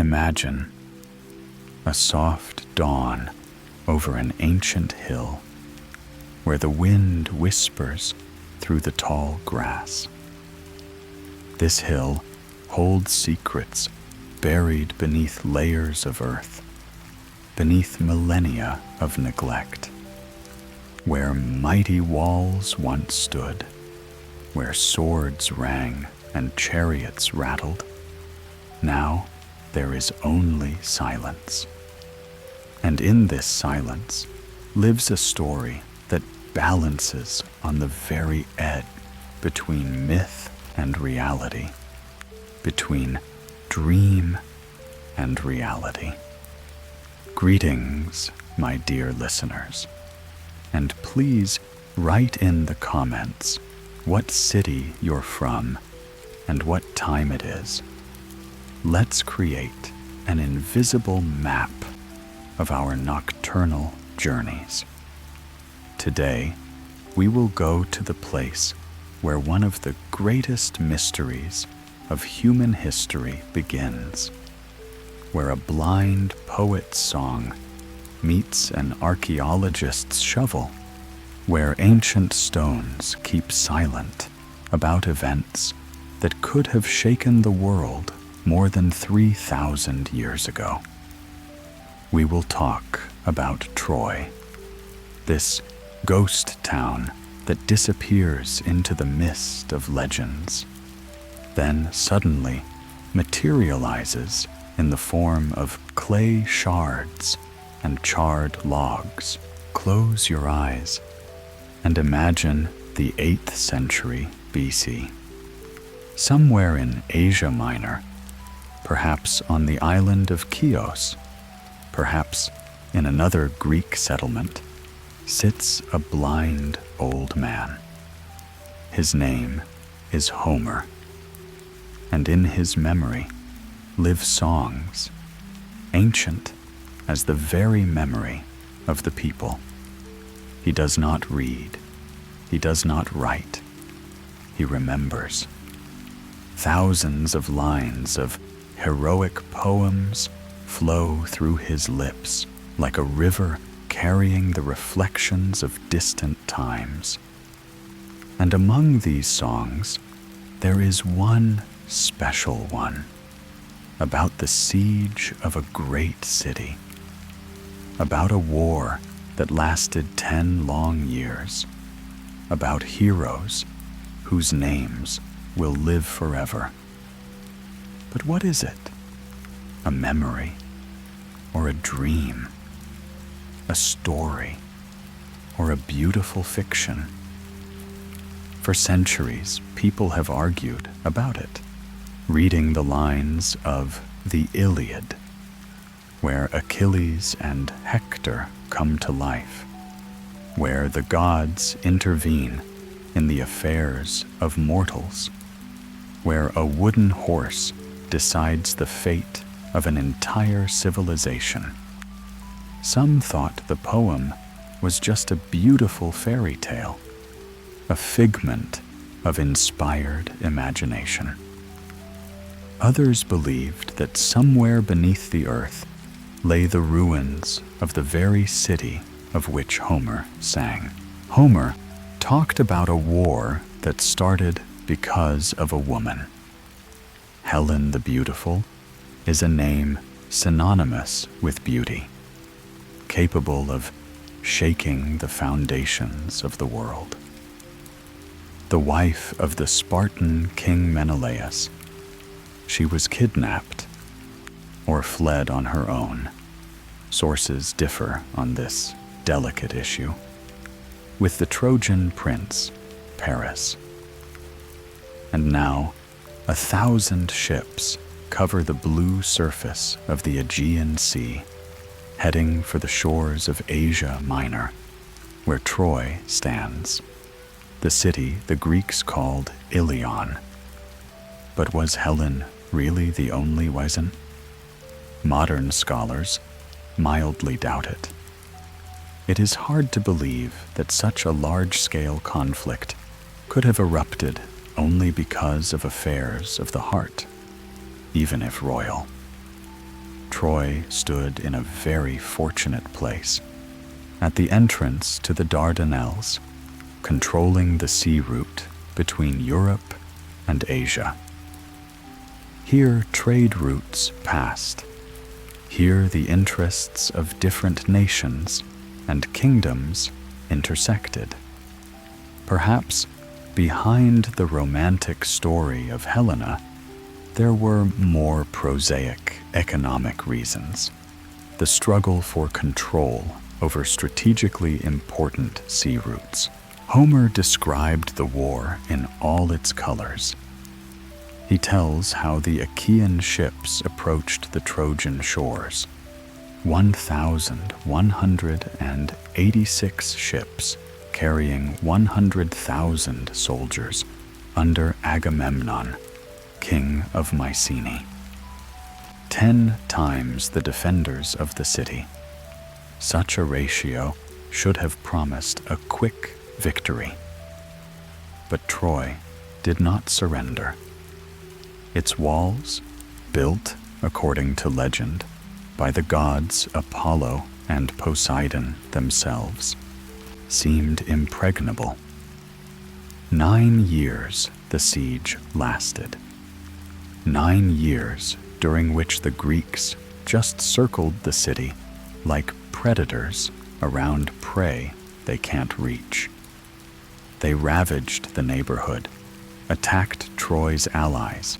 Imagine a soft dawn over an ancient hill where the wind whispers through the tall grass. This hill holds secrets buried beneath layers of earth, beneath millennia of neglect, where mighty walls once stood, where swords rang and chariots rattled. Now there is only silence. And in this silence lives a story that balances on the very edge between myth and reality, between dream and reality. Greetings, my dear listeners, and please write in the comments what city you're from and what time it is. Let's create an invisible map of our nocturnal journeys. Today, we will go to the place where one of the greatest mysteries of human history begins, where a blind poet's song meets an archaeologist's shovel, where ancient stones keep silent about events that could have shaken the world more than 3,000 years ago. We will talk about Troy, this ghost town that disappears into the mist of legends, then suddenly materializes in the form of clay shards and charred logs. Close your eyes and imagine the 8th century BC. Somewhere in Asia Minor, perhaps on the island of Chios, perhaps in another Greek settlement, sits a blind old man. His name is Homer, and in his memory live songs, ancient as the very memory of the people. He does not read, he does not write, he remembers. Thousands of lines of heroic poems flow through his lips like a river carrying the reflections of distant times. And among these songs, there is one special one about the siege of a great city, about a war that lasted 10 long years, about heroes whose names will live forever. But what is it? A memory or a dream? A story or a beautiful fiction? For centuries, people have argued about it, reading the lines of the Iliad, where Achilles and Hector come to life, where the gods intervene in the affairs of mortals, where a wooden horse decides the fate of an entire civilization. Some thought the poem was just a beautiful fairy tale, a figment of inspired imagination. Others believed that somewhere beneath the earth lay the ruins of the very city of which Homer sang. Homer talked about a war that started because of a woman. Helen the Beautiful is a name synonymous with beauty, capable of shaking the foundations of the world. The wife of the Spartan king Menelaus, she was kidnapped or fled on her own. Sources differ on this delicate issue. With the Trojan prince, Paris. And now, 1,000 ships cover the blue surface of the Aegean Sea, heading for the shores of Asia Minor, where Troy stands, the city the Greeks called Ilion. But was Helen really the only Weisen? Modern scholars mildly doubt it. It is hard to believe that such a large-scale conflict could have erupted only because of affairs of the heart, even if royal. Troy stood in a very fortunate place, at the entrance to the Dardanelles, controlling the sea route between Europe and Asia. Here trade routes passed. Here the interests of different nations and kingdoms intersected. Perhaps behind the romantic story of Helena, there were more prosaic economic reasons. The struggle for control over strategically important sea routes. Homer described the war in all its colors. He tells how the Achaean ships approached the Trojan shores. 1,186 ships carrying 100,000 soldiers under Agamemnon, king of Mycenae. 10 times the defenders of the city. Such a ratio should have promised a quick victory. But Troy did not surrender. Its walls, built according to legend by the gods Apollo and Poseidon themselves, seemed impregnable. 9 years the siege lasted. 9 years during which the Greeks just circled the city like predators around prey they can't reach. They ravaged the neighborhood, attacked Troy's allies,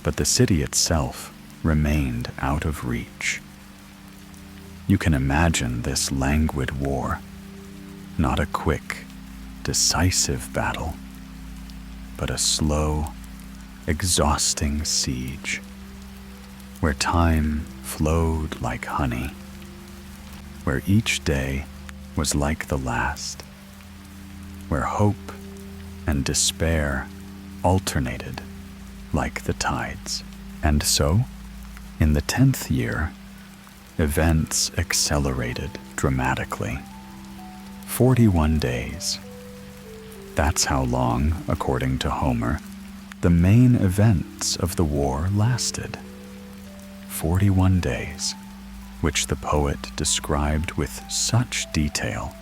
but the city itself remained out of reach. You can imagine this languid war, not a quick, decisive battle, but a slow, exhausting siege, where time flowed like honey, where each day was like the last, where hope and despair alternated like the tides. And so, in the 10th year, events accelerated dramatically. 41 days. That's how long, according to Homer, the main events of the war lasted. 41 days, which the poet described with such detail,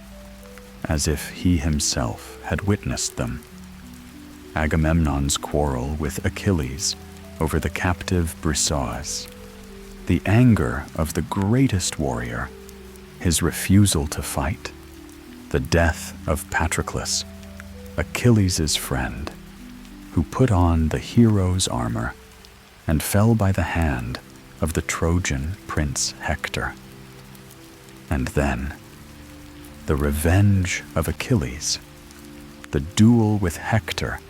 as if he himself had witnessed them. Agamemnon's quarrel with Achilles over the captive Briseis, the anger of the greatest warrior, his refusal to fight, the death of Patroclus, Achilles' friend, who put on the hero's armor and fell by the hand of the Trojan prince Hector. And then, the revenge of Achilles, the duel with Hector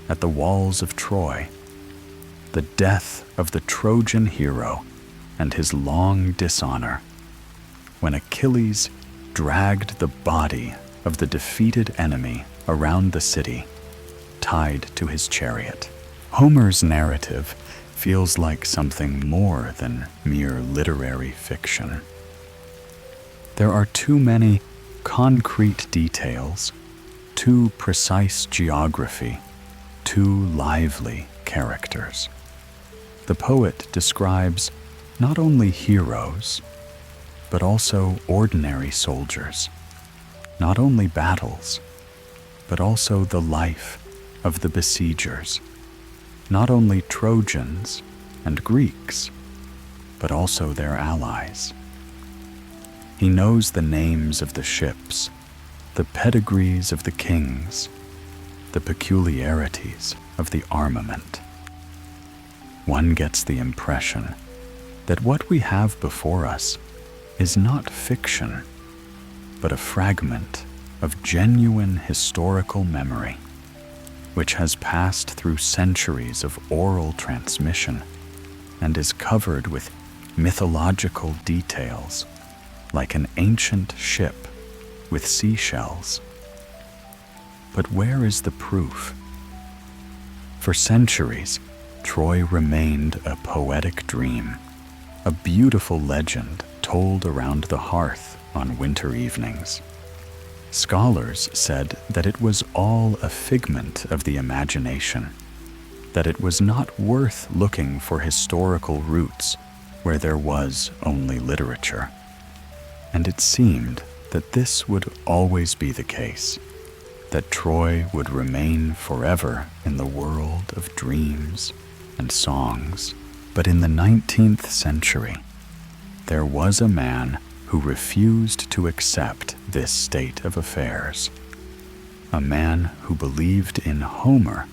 at the walls of Troy, the death of the Trojan hero and his long dishonor, when Achilles dragged the body of the defeated enemy around the city, tied to his chariot. Homer's narrative feels like something more than mere literary fiction. There are too many concrete details, too precise geography, too lively characters. The poet describes not only heroes, but also ordinary soldiers, not only battles, but also the life of the besiegers, not only Trojans and Greeks, but also their allies. He knows the names of the ships, the pedigrees of the kings, the peculiarities of the armament. One gets the impression that what we have before us is not fiction, but a fragment of genuine historical memory, which has passed through centuries of oral transmission and is covered with mythological details, like an ancient ship with seashells. But where is the proof? For centuries, Troy remained a poetic dream, a beautiful legend told around the hearth on winter evenings. Scholars said that it was all a figment of the imagination, that it was not worth looking for historical roots where there was only literature. And it seemed that this would always be the case, that Troy would remain forever in the world of dreams and songs. But in the 19th century, there was a man who refused to accept this state of affairs. A man who believed in Homer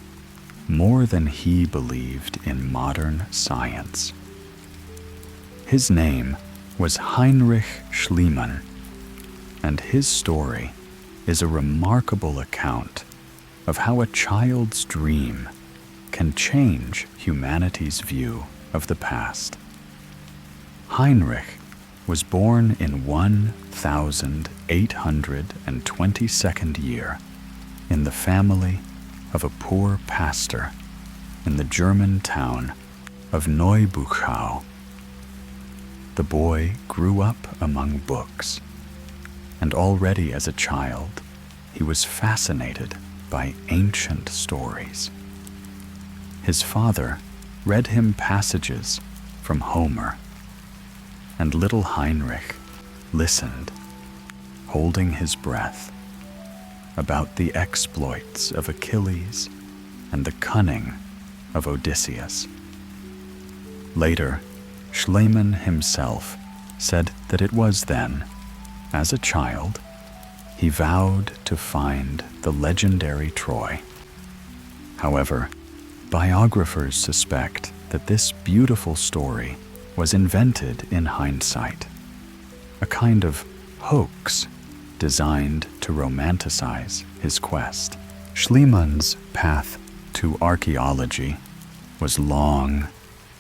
more than he believed in modern science. His name was Heinrich Schliemann, and his story is a remarkable account of how a child's dream can change humanity's view of the past. Heinrich was born in 1822nd year in the family of a poor pastor in the German town of Neubuchau. The boy grew up among books, and already as a child he was fascinated by ancient stories. His father read him passages from Homer, and little Heinrich listened, holding his breath, about the exploits of Achilles and the cunning of Odysseus. Later, Schliemann himself said that it was then, as a child, he vowed to find the legendary Troy. However, biographers suspect that this beautiful story was invented in hindsight, a kind of hoax designed to romanticize his quest. Schliemann's path to archaeology was long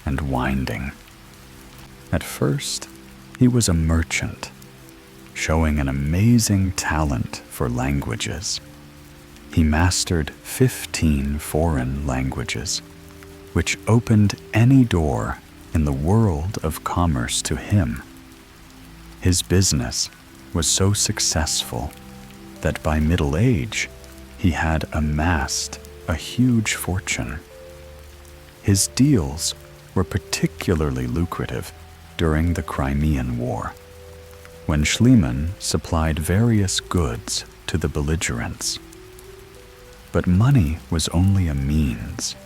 and winding. At first, he was a merchant, showing an amazing talent for languages. He mastered 15 foreign languages, which opened any door in the world of commerce to him. His business was so successful that by middle age, he had amassed a huge fortune. His deals were particularly lucrative during the Crimean War, when Schliemann supplied various goods to the belligerents. But money was only a means,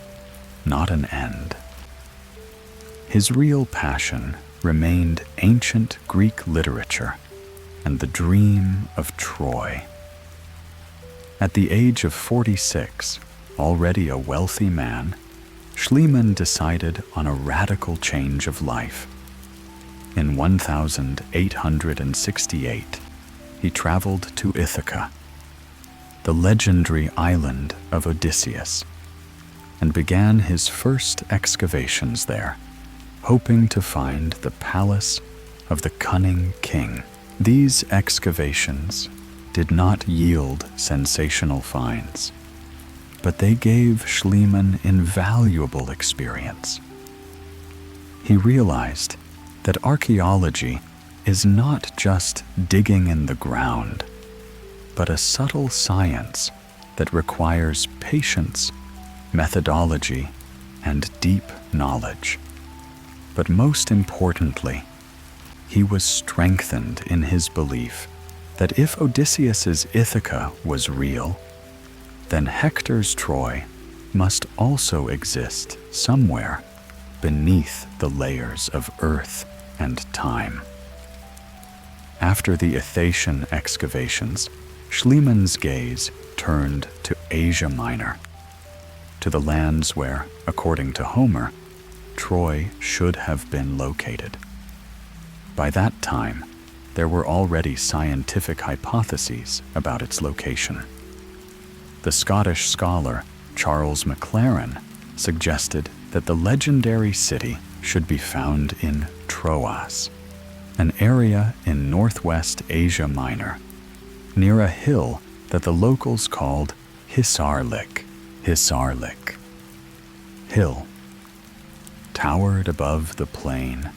not an end. His real passion remained ancient Greek literature and the dream of Troy. At the age of 46, already a wealthy man, Schliemann decided on a radical change of life. In 1868, he traveled to Ithaca, the legendary island of Odysseus, and began his first excavations there, hoping to find the palace of the cunning king. These excavations did not yield sensational finds, but they gave Schliemann invaluable experience. He realized that archaeology is not just digging in the ground, but a subtle science that requires patience, methodology, and deep knowledge. But most importantly, he was strengthened in his belief that if Odysseus's Ithaca was real, then Hector's Troy must also exist somewhere beneath the layers of earth and time. After the Ithatian excavations, Schliemann's gaze turned to Asia Minor, to the lands where, according to Homer, Troy should have been located. By that time, there were already scientific hypotheses about its location. The Scottish scholar Charles Maclaren suggested that the legendary city should be found in Troas, an area in northwest Asia Minor, near a hill that the locals called Hisarlik. Hill towered above the plain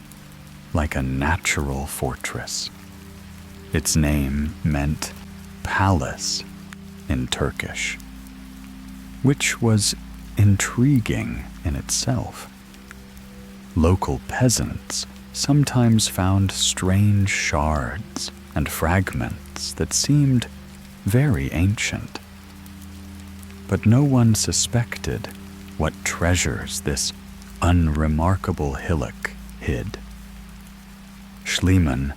like a natural fortress. Its name meant palace in Turkish, which was intriguing in itself. Local peasants sometimes found strange shards and fragments that seemed very ancient. But no one suspected what treasures this unremarkable hillock hid. Schliemann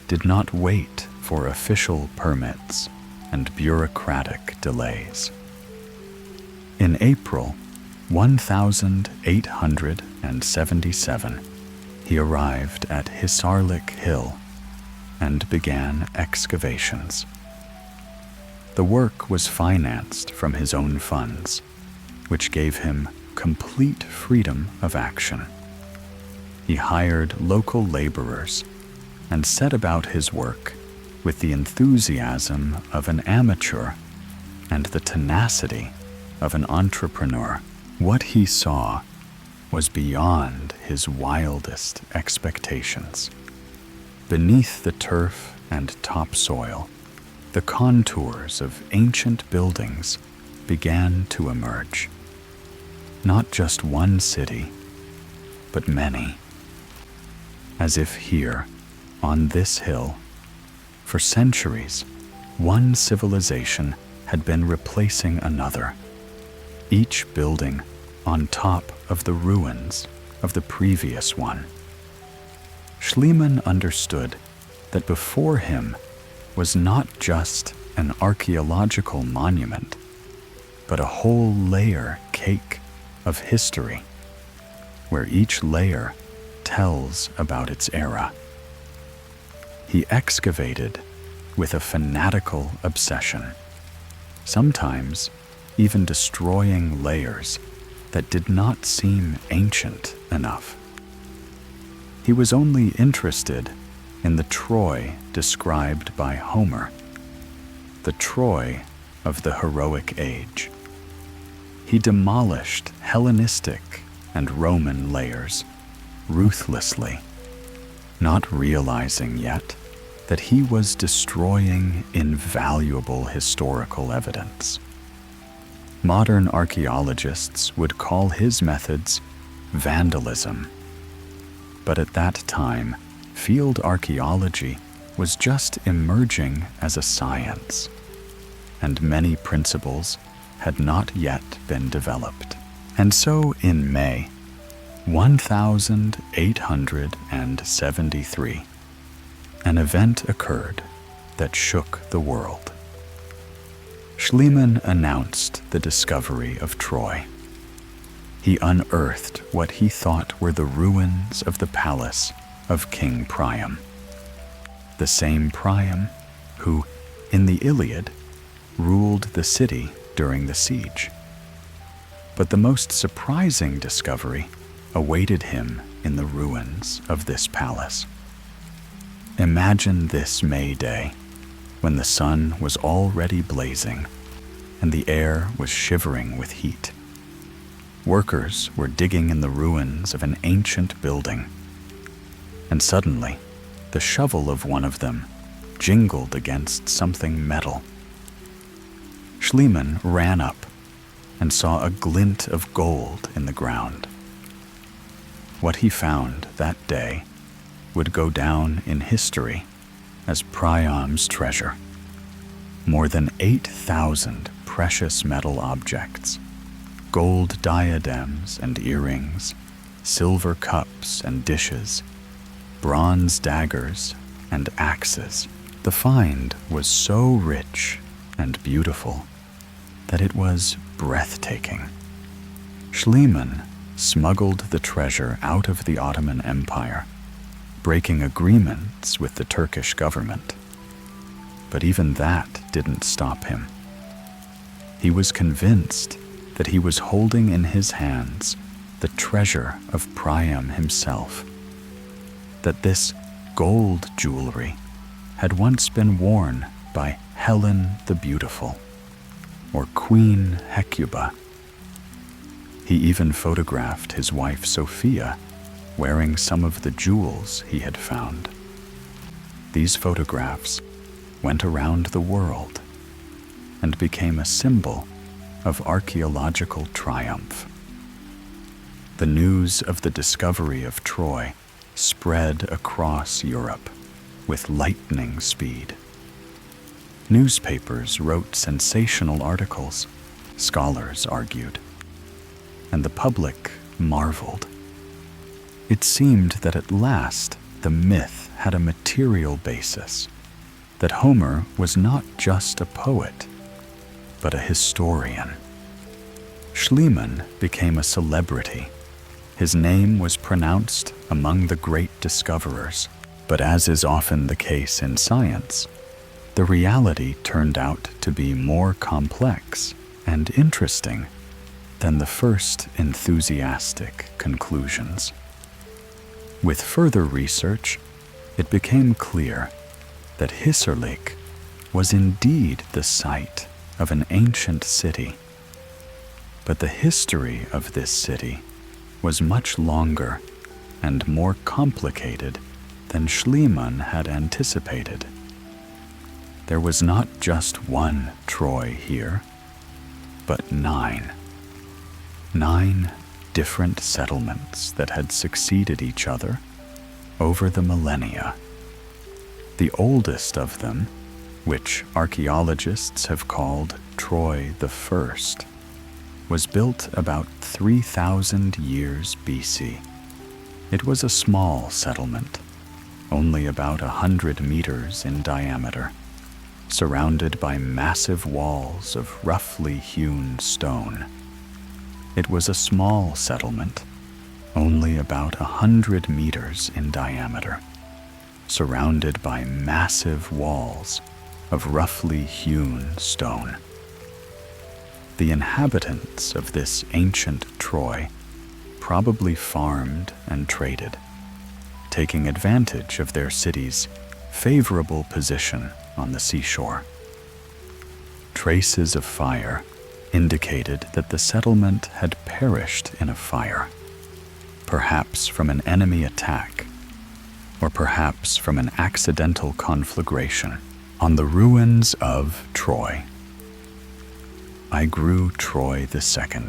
did not wait for official permits and bureaucratic delays. In April 1877, he arrived at Hisarlik Hill and began excavations. The work was financed from his own funds, which gave him complete freedom of action. He hired local laborers and set about his work with the enthusiasm of an amateur and the tenacity of an entrepreneur. What he saw was beyond his wildest expectations. Beneath the turf and topsoil, the contours of ancient buildings began to emerge. Not just one city, but many. As if here, on this hill, for centuries, one civilization had been replacing another, each building on top of the ruins of the previous one. Schliemann understood that before him was not just an archaeological monument, but a whole layer cake of history, where each layer tells about its era. He excavated with a fanatical obsession, sometimes even destroying layers that did not seem ancient enough. He was only interested in the Troy described by Homer, the Troy of the heroic age. He demolished Hellenistic and Roman layers ruthlessly, not realizing yet that he was destroying invaluable historical evidence. Modern archaeologists would call his methods vandalism. But at that time, field archaeology was just emerging as a science, and many principles had not yet been developed. And so in May 1873, an event occurred that shook the world. Schliemann announced the discovery of Troy. He unearthed what he thought were the ruins of the palace of King Priam, the same Priam who, in the Iliad, ruled the city during the siege. But the most surprising discovery awaited him in the ruins of this palace. Imagine this May day, when the sun was already blazing and the air was shivering with heat. Workers were digging in the ruins of an ancient building, and suddenly the shovel of one of them jingled against something metal. Schliemann ran up and saw a glint of gold in the ground. What he found that day would go down in history as Priam's treasure. More than 8,000 precious metal objects, gold diadems and earrings, silver cups and dishes, bronze daggers and axes. The find was so rich and beautiful that it was breathtaking. Schliemann smuggled the treasure out of the Ottoman Empire, breaking agreements with the Turkish government. But even that didn't stop him. He was convinced that he was holding in his hands the treasure of Priam himself, that this gold jewelry had once been worn by Helen the Beautiful, or Queen Hecuba. He even photographed his wife Sophia wearing some of the jewels he had found. These photographs went around the world and became a symbol of archaeological triumph. The news of the discovery of Troy spread across Europe with lightning speed. Newspapers wrote sensational articles, scholars argued, and the public marveled. It seemed that at last the myth had a material basis, that Homer was not just a poet, but a historian. Schliemann became a celebrity. His name was pronounced among the great discoverers, but as is often the case in science, the reality turned out to be more complex and interesting than the first enthusiastic conclusions. With further research, it became clear that Hissarlik was indeed the site of an ancient city. But the history of this city was much longer and more complicated than Schliemann had anticipated. There was not just one Troy here, but 9. 9 different settlements that had succeeded each other over the millennia. The oldest of them, which archaeologists have called Troy the First, was built about 3,000 years BC. It was a small settlement, only about 100 meters in diameter, surrounded by massive walls of roughly hewn stone. It was a small settlement, only about 100 meters in diameter, surrounded by massive walls of roughly hewn stone. The inhabitants of this ancient Troy probably farmed and traded, taking advantage of their city's favorable position on the seashore. Traces of fire indicated that the settlement had perished in a fire, perhaps from an enemy attack, or perhaps from an accidental conflagration on the ruins of Troy. I grew Troy II,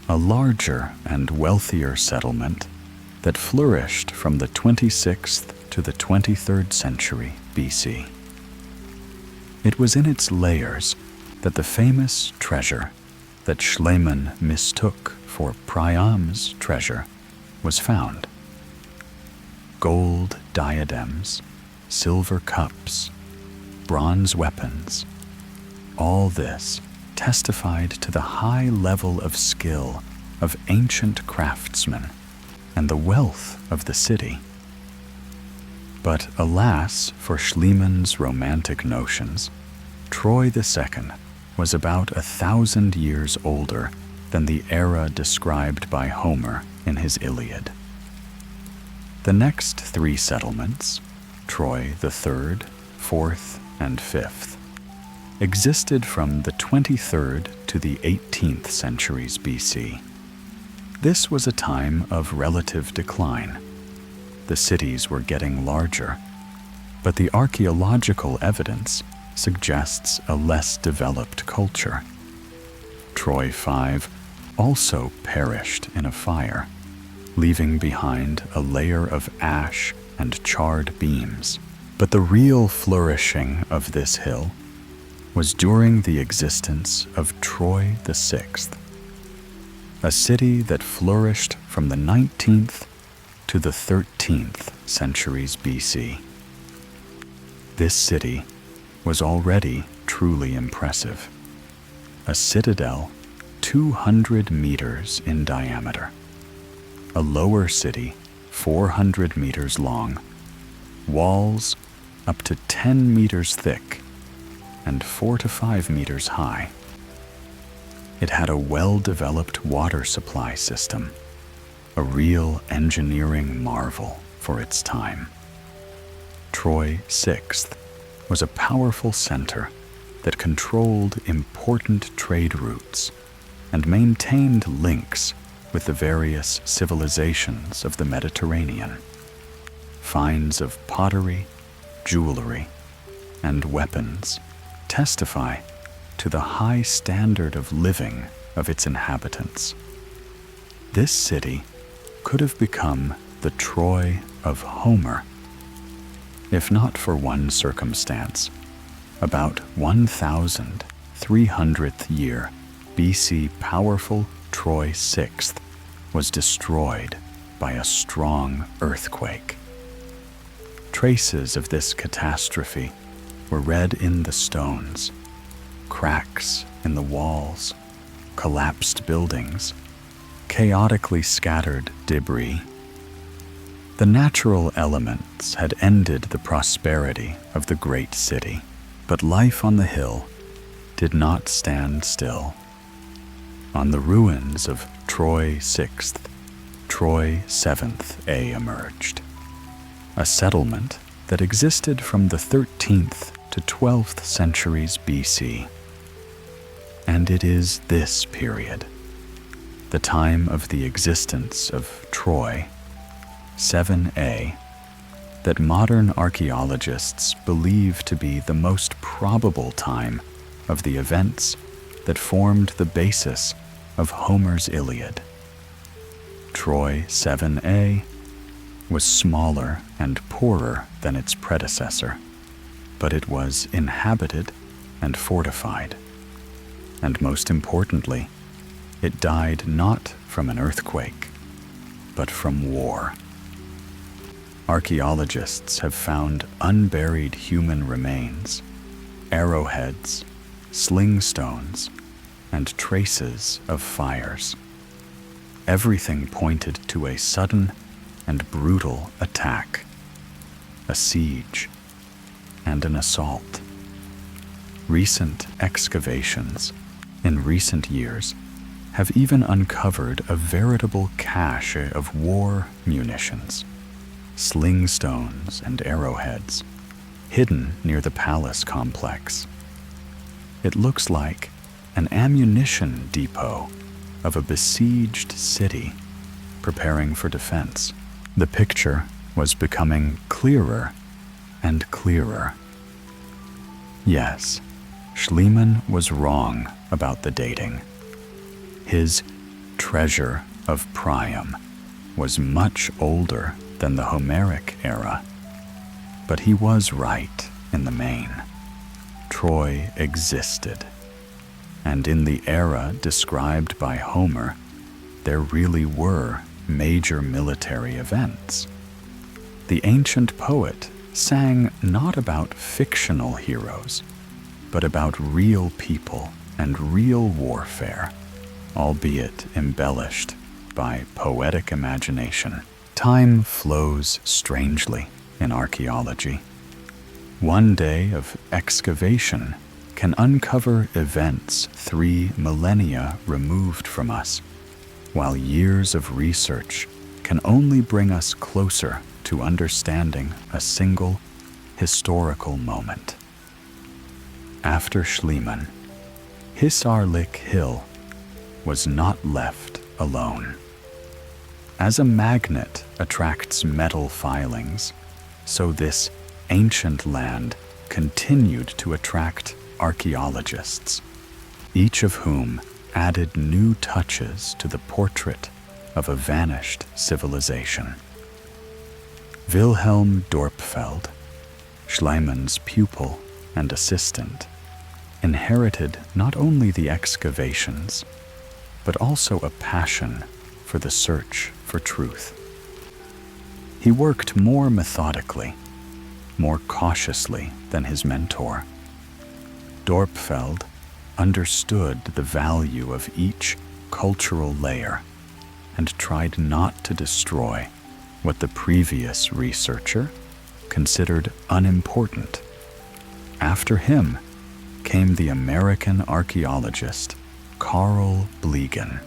a larger and wealthier settlement that flourished from the 26th to the 23rd century BC. It was in its layers that the famous treasure that Schliemann mistook for Priam's treasure was found. Gold diadems, silver cups, bronze weapons, all this testified to the high level of skill of ancient craftsmen and the wealth of the city. But alas for Schliemann's romantic notions, Troy II was about 1,000 years older than the era described by Homer in his Iliad. The next 3 settlements, Troy III, IV, and V, existed from the 23rd to the 18th centuries BC. This was a time of relative decline. The cities were getting larger, but the archaeological evidence suggests a less developed culture. Troy V also perished in a fire, leaving behind a layer of ash and charred beams. But the real flourishing of this hill was during the existence of Troy VI, a city that flourished from the 19th to the 13th centuries BC. This city was already truly impressive. A citadel 200 meters in diameter, a lower city 400 meters long, walls up to 10 meters thick and 4 to 5 meters high. It had a well-developed water supply system, a real engineering marvel for its time. Troy VI was a powerful center that controlled important trade routes and maintained links with the various civilizations of the Mediterranean. Finds of pottery, jewelry, and weapons testify to the high standard of living of its inhabitants. This city could have become the Troy of Homer. If not for one circumstance, about 1300th year BC, powerful Troy VI was destroyed by a strong earthquake. Traces of this catastrophe were read in the stones, cracks in the walls, collapsed buildings, chaotically scattered debris. The natural elements had ended the prosperity of the great city, but life on the hill did not stand still. On the ruins of Troy VI, Troy VII emerged, a settlement that existed from the 13th to 12th centuries BC. And it is this period, the time of the existence of Troy, 7a, that modern archaeologists believe to be the most probable time of the events that formed the basis of Homer's Iliad. Troy 7a was smaller and poorer than its predecessor, but it was inhabited and fortified. And most importantly, it died not from an earthquake, but from war. Archaeologists have found unburied human remains, arrowheads, sling stones, and traces of fires. Everything pointed to a sudden and brutal attack, a siege, and an assault. Recent excavations in recent years have even uncovered a veritable cache of war munitions, sling stones and arrowheads, hidden near the palace complex. It looks like an ammunition depot of a besieged city preparing for defense. The picture was becoming clearer and clearer. Yes, Schliemann was wrong about the dating. His treasure of Priam was much older than the Homeric era, but he was right in the main. Troy existed, and in the era described by Homer, there really were major military events. The ancient poet sang not about fictional heroes, but about real people and real warfare, albeit embellished by poetic imagination. Time flows strangely in archaeology. One day of excavation can uncover events 3 millennia removed from us, while years of research can only bring us closer to understanding a single historical moment. After Schliemann, Hisarlik Hill was not left alone. As a magnet attracts metal filings, so this ancient land continued to attract archaeologists, each of whom added new touches to the portrait of a vanished civilization. Wilhelm Dorpfeld, Schliemann's pupil and assistant, inherited not only the excavations, but also a passion for the search for truth. He worked more methodically, more cautiously than his mentor. Dorpfeld understood the value of each cultural layer and tried not to destroy what the previous researcher considered unimportant. After him came the American archaeologist Carl Bliegen,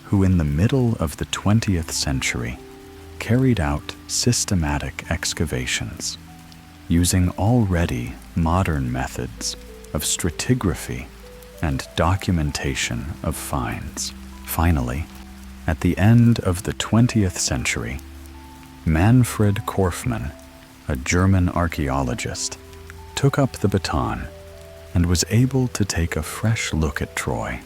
who in the middle of the 20th century carried out systematic excavations using already modern methods of stratigraphy and documentation of finds. Finally, at the end of the 20th century, Manfred Korfmann, a German archaeologist, took up the baton and was able to take a fresh look at Troy.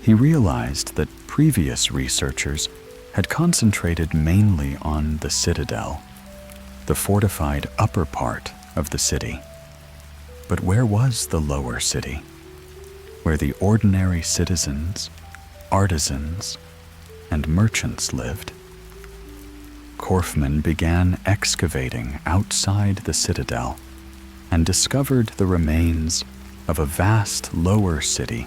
He realized that previous researchers had concentrated mainly on the citadel, the fortified upper part of the city. But where was the lower city, where the ordinary citizens, artisans, and merchants lived? Korfman began excavating outside the citadel and discovered the remains of a vast lower city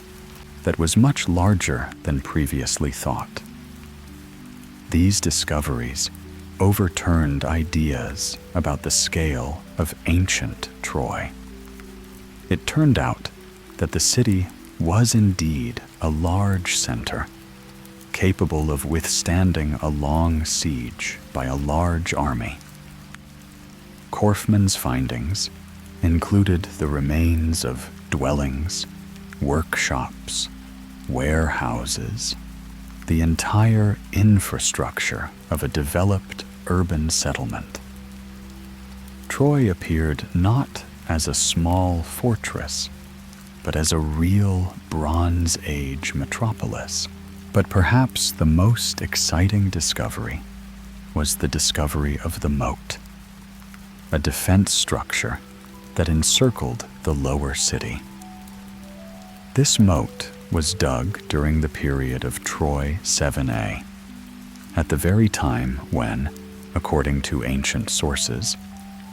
that was much larger than previously thought. These discoveries overturned ideas about the scale of ancient Troy. It turned out that the city was indeed a large center, capable of withstanding a long siege by a large army. Korfman's findings included the remains of dwellings, workshops, warehouses, the entire infrastructure of a developed urban settlement. Troy appeared not as a small fortress, but as a real Bronze Age metropolis. But perhaps the most exciting discovery was the discovery of the moat, a defense structure that encircled the lower city. This moat was dug during the period of Troy 7a, at the very time when, according to ancient sources,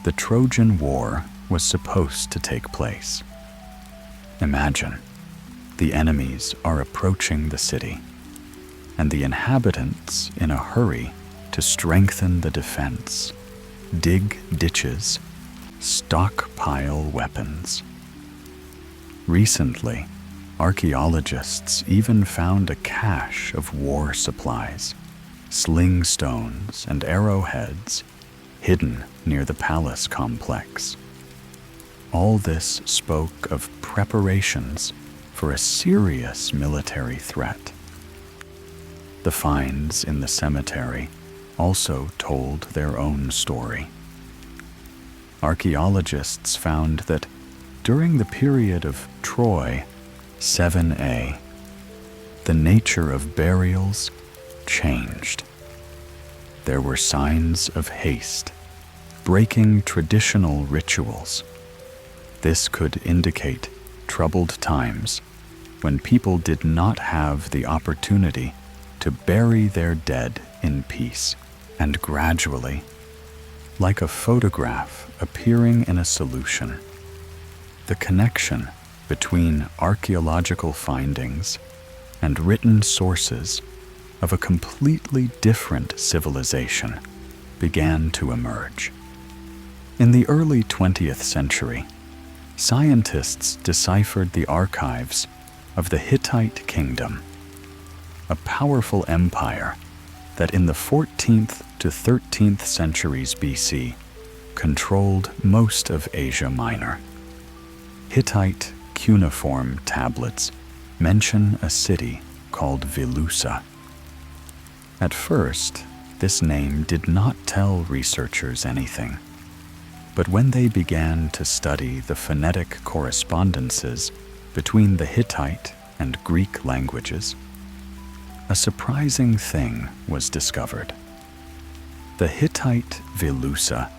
the Trojan War was supposed to take place. Imagine, the enemies are approaching the city, and the inhabitants in a hurry to strengthen the defense, dig ditches, stockpile weapons. Recently, archaeologists even found a cache of war supplies, sling stones and arrowheads hidden near the palace complex. All this spoke of preparations for a serious military threat. The finds in the cemetery also told their own story. Archaeologists found that during the period of Troy 7a, the nature of burials changed. There were signs of haste, breaking traditional rituals. This could indicate troubled times when people did not have the opportunity to bury their dead in peace. And gradually, like a photograph appearing in a solution, the connection between archaeological findings and written sources of a completely different civilization began to emerge. In the early 20th century, scientists deciphered the archives of the Hittite kingdom, a powerful empire that in the 14th to 13th centuries BC controlled most of Asia Minor. Hittite cuneiform tablets mention a city called Vilusa. At first, this name did not tell researchers anything, but when they began to study the phonetic correspondences between the Hittite and Greek languages, a surprising thing was discovered. The Hittite Vilusa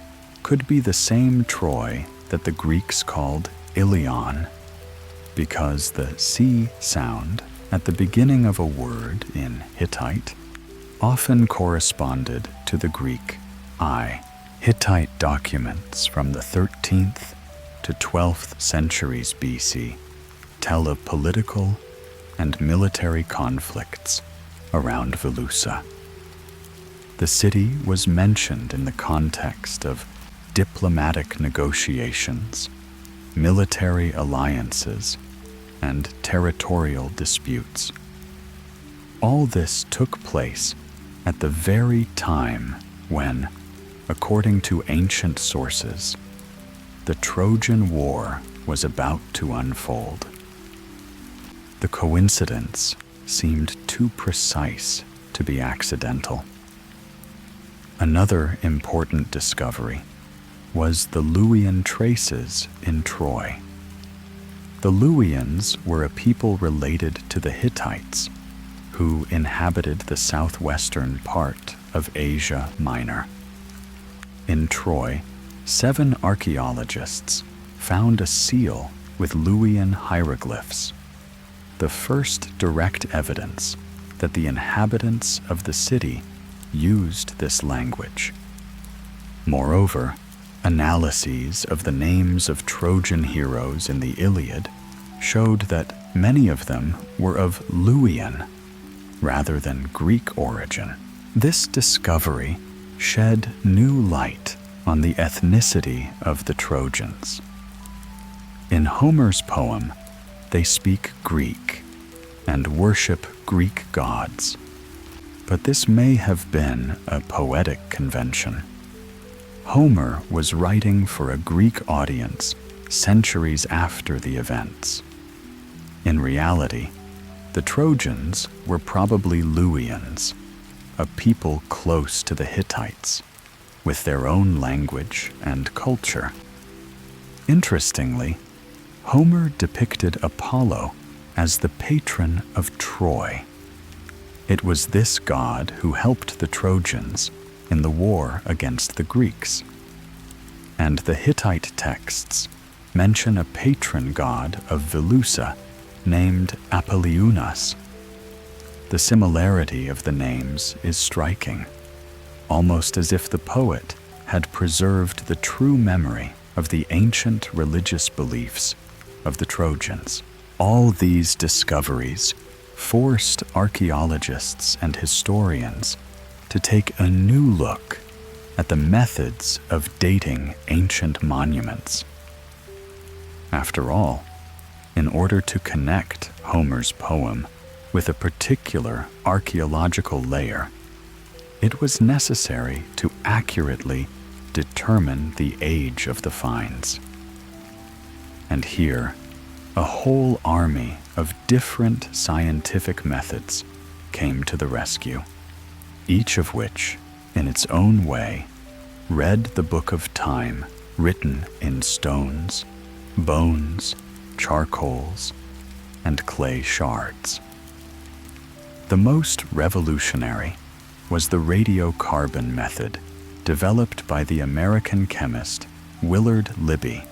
could be the same Troy that the Greeks called Ilion, because the C sound at the beginning of a word in Hittite often corresponded to the Greek I. Hittite documents from the 13th to 12th centuries BC tell of political and military conflicts around Vilusa. The city was mentioned in the context of diplomatic negotiations, military alliances, and territorial disputes. All this took place at the very time when, according to ancient sources, the Trojan War was about to unfold. The coincidence seemed too precise to be accidental. Another important discovery was the Luwian traces in Troy. The Luwians were a people related to the Hittites, who inhabited the southwestern part of Asia Minor. In Troy, 7 archaeologists found a seal with Luwian hieroglyphs, the first direct evidence that the inhabitants of the city used this language. Moreover, analyses of the names of Trojan heroes in the Iliad showed that many of them were of Luwian rather than Greek origin. This discovery shed new light on the ethnicity of the Trojans. In Homer's poem, they speak Greek and worship Greek gods, but this may have been a poetic convention. Homer was writing for a Greek audience centuries after the events. In reality, the Trojans were probably Luwians, a people close to the Hittites, with their own language and culture. Interestingly, Homer depicted Apollo as the patron of Troy. It was this god who helped the Trojans in the war against the Greeks. And the Hittite texts mention a patron god of Velusa named Apollonius. The similarity of the names is striking, almost as if the poet had preserved the true memory of the ancient religious beliefs of the Trojans. All these discoveries forced archaeologists and historians to take a new look at the methods of dating ancient monuments. After all, in order to connect Homer's poem with a particular archaeological layer, it was necessary to accurately determine the age of the finds. And here, a whole army of different scientific methods came to the rescue, each of which, in its own way, read the book of time written in stones, bones, charcoals, and clay shards. The most revolutionary was the radiocarbon method developed by the American chemist Willard Libby,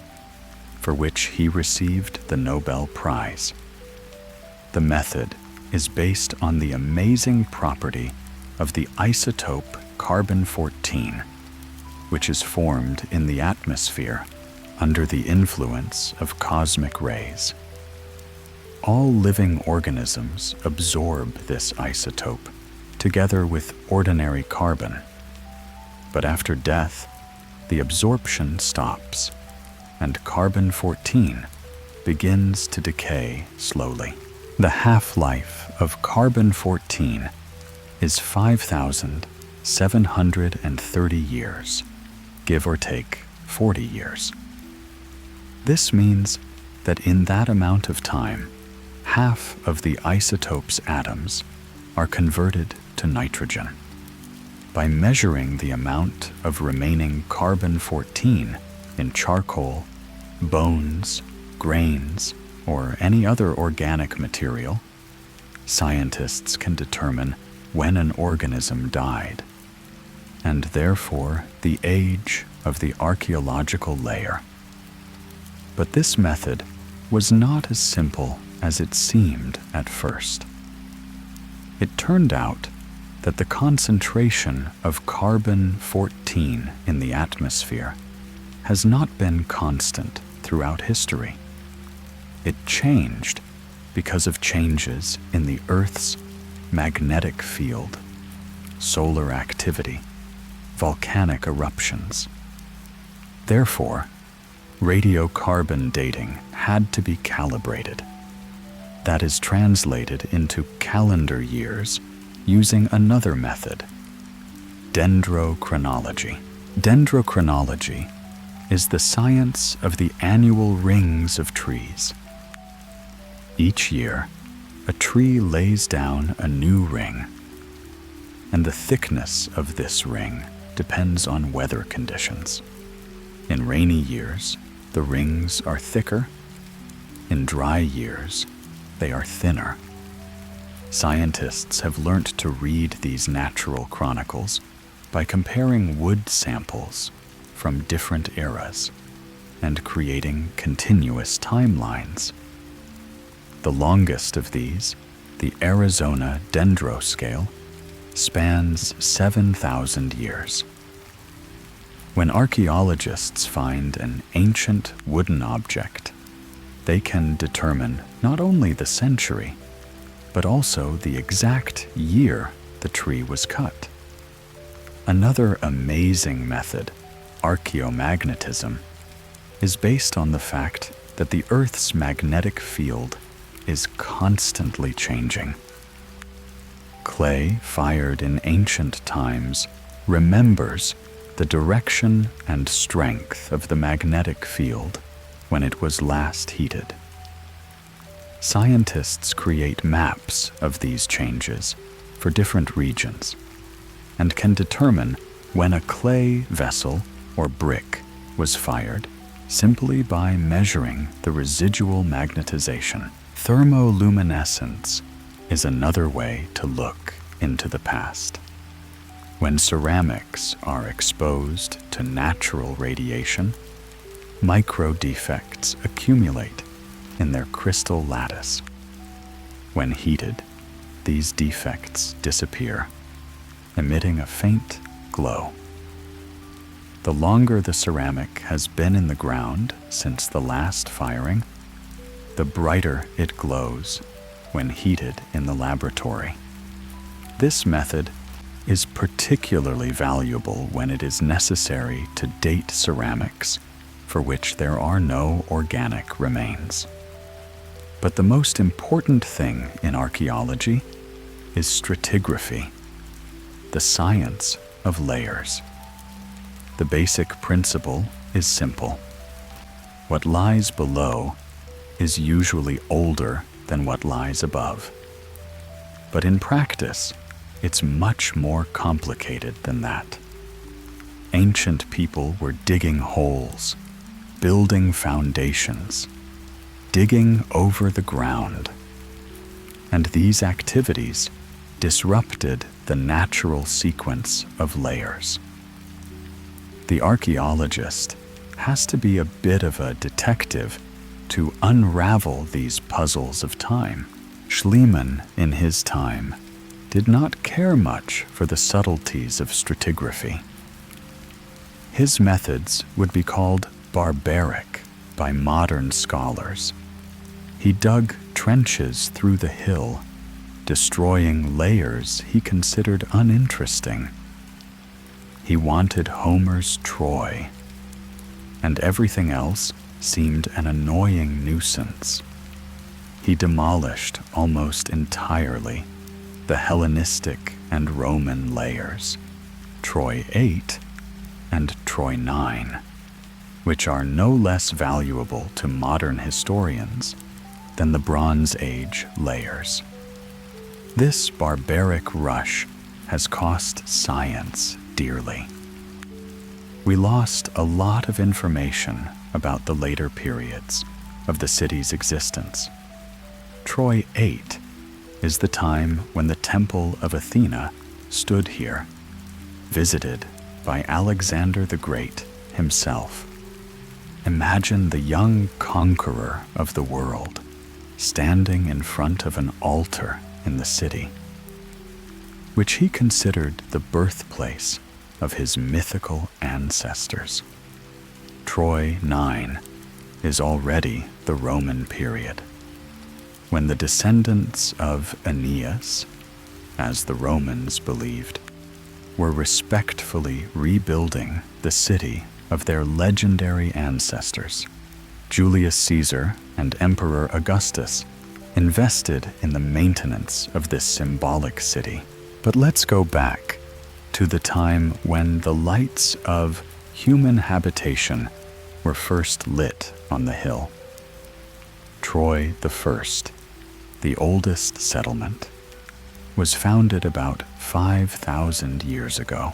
for which he received the Nobel Prize. The method is based on the amazing property of the isotope carbon-14, which is formed in the atmosphere under the influence of cosmic rays. All living organisms absorb this isotope together with ordinary carbon. But after death, the absorption stops, and carbon-14 begins to decay slowly. The half-life of carbon-14 is 5,730 years, give or take 40 years. This means that in that amount of time, half of the isotope's atoms are converted to nitrogen. By measuring the amount of remaining carbon-14 in charcoal, bones, grains, or any other organic material, scientists can determine when an organism died, and therefore the age of the archaeological layer. But this method was not as simple as it seemed at first. It turned out that the concentration of carbon-14 in the atmosphere has not been constant throughout history. It changed because of changes in the Earth's magnetic field, solar activity, volcanic eruptions. Therefore, radiocarbon dating had to be calibrated. That is translated into calendar years using another method, dendrochronology. Dendrochronology is the science of the annual rings of trees. Each year, a tree lays down a new ring, and the thickness of this ring depends on weather conditions. In rainy years, the rings are thicker. In dry years, they are thinner. Scientists have learnt to read these natural chronicles by comparing wood samples from different eras and creating continuous timelines. The longest of these, the Arizona dendroscale, spans 7,000 years. When archaeologists find an ancient wooden object, they can determine not only the century, but also the exact year the tree was cut. Another amazing method, archaeomagnetism, is based on the fact that the Earth's magnetic field is constantly changing. Clay fired in ancient times remembers the direction and strength of the magnetic field when it was last heated. Scientists create maps of these changes for different regions and can determine when a clay vessel or brick was fired simply by measuring the residual magnetization. Thermoluminescence is another way to look into the past. When ceramics are exposed to natural radiation, micro defects accumulate in their crystal lattice. When heated, these defects disappear, emitting a faint glow. The longer the ceramic has been in the ground since the last firing, the brighter it glows when heated in the laboratory. This method is particularly valuable when it is necessary to date ceramics for which there are no organic remains. But the most important thing in archaeology is stratigraphy, the science of layers. The basic principle is simple. What lies below is usually older than what lies above. But in practice, it's much more complicated than that. Ancient people were digging holes, building foundations, digging over the ground. And these activities disrupted the natural sequence of layers. The archaeologist has to be a bit of a detective to unravel these puzzles of time. Schliemann, in his time, did not care much for the subtleties of stratigraphy. His methods would be called barbaric by modern scholars. He dug trenches through the hill, destroying layers he considered uninteresting. He wanted Homer's Troy, and everything else seemed an annoying nuisance. He demolished almost entirely the Hellenistic and Roman layers, Troy 8 and Troy 9, which are no less valuable to modern historians than the Bronze Age layers. This barbaric rush has cost science dearly. We lost a lot of information about the later periods of the city's existence. Troy 8 is the time when the Temple of Athena stood here, visited by Alexander the Great himself. Imagine the young conqueror of the world standing in front of an altar in the city, which he considered the birthplace of his mythical ancestors. Troy 9 is already the Roman period, when the descendants of Aeneas, as the Romans believed, were respectfully rebuilding the city of their legendary ancestors. Julius Caesar and Emperor Augustus invested in the maintenance of this symbolic city. But let's go back to the time when the lights of human habitation were first lit on the hill. Troy I, the oldest settlement, was founded about 5,000 years ago.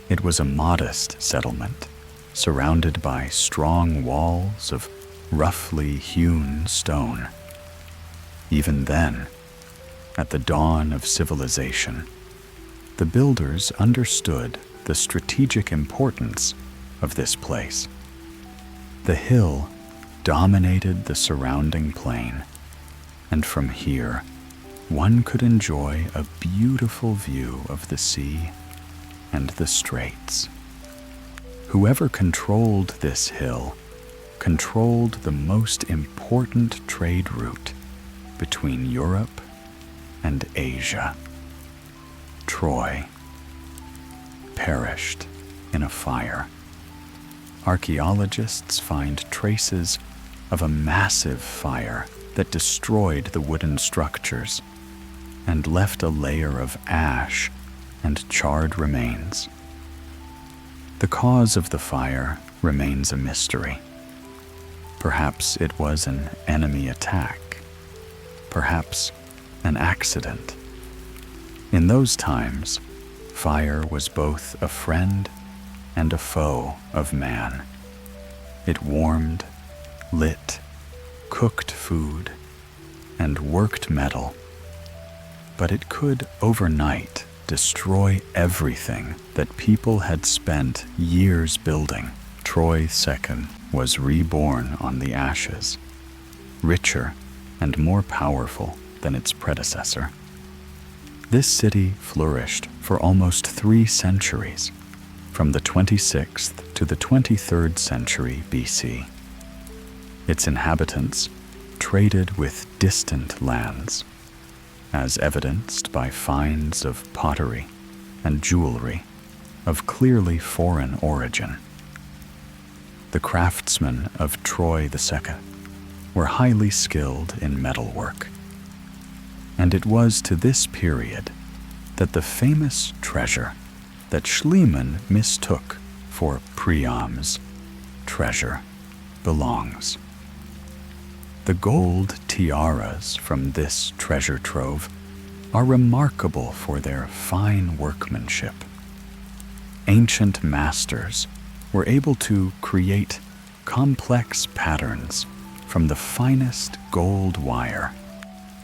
It was a modest settlement, surrounded by strong walls of roughly hewn stone. Even then, at the dawn of civilization, the builders understood the strategic importance of this place. The hill dominated the surrounding plain, and from here, one could enjoy a beautiful view of the sea and the straits. Whoever controlled this hill controlled the most important trade route between Europe and Asia. Troy perished in a fire. Archaeologists find traces of a massive fire that destroyed the wooden structures and left a layer of ash and charred remains. The cause of the fire remains a mystery. Perhaps it was an enemy attack. Perhaps an accident. In those times, fire was both a friend and a foe of man. It warmed, lit, cooked food, and worked metal. But it could overnight destroy everything that people had spent years building. Troy II was reborn on the ashes, richer and more powerful than its predecessor. This city flourished for almost 3 centuries, from the 26th to the 23rd century BC. Its inhabitants traded with distant lands, as evidenced by finds of pottery and jewelry of clearly foreign origin. The craftsmen of Troy II were highly skilled in metalwork, and it was to this period that the famous treasure that Schliemann mistook for Priam's treasure belongs. The gold tiaras from this treasure trove are remarkable for their fine workmanship. Ancient masters were able to create complex patterns from the finest gold wire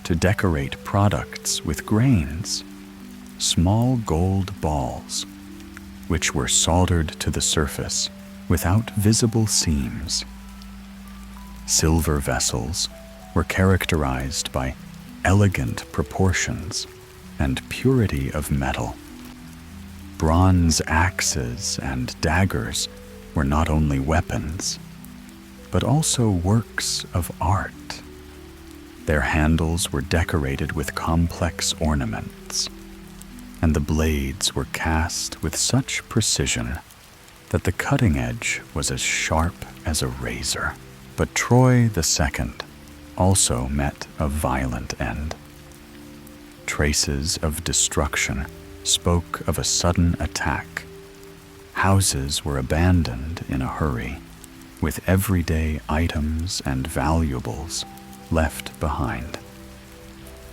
to decorate products with grains, small gold balls, which were soldered to the surface without visible seams. Silver vessels were characterized by elegant proportions and purity of metal. Bronze axes and daggers were not only weapons, but also works of art. Their handles were decorated with complex ornaments, and the blades were cast with such precision that the cutting edge was as sharp as a razor. But Troy II also met a violent end. Traces of destruction spoke of a sudden attack. Houses were abandoned in a hurry, with everyday items and valuables left behind.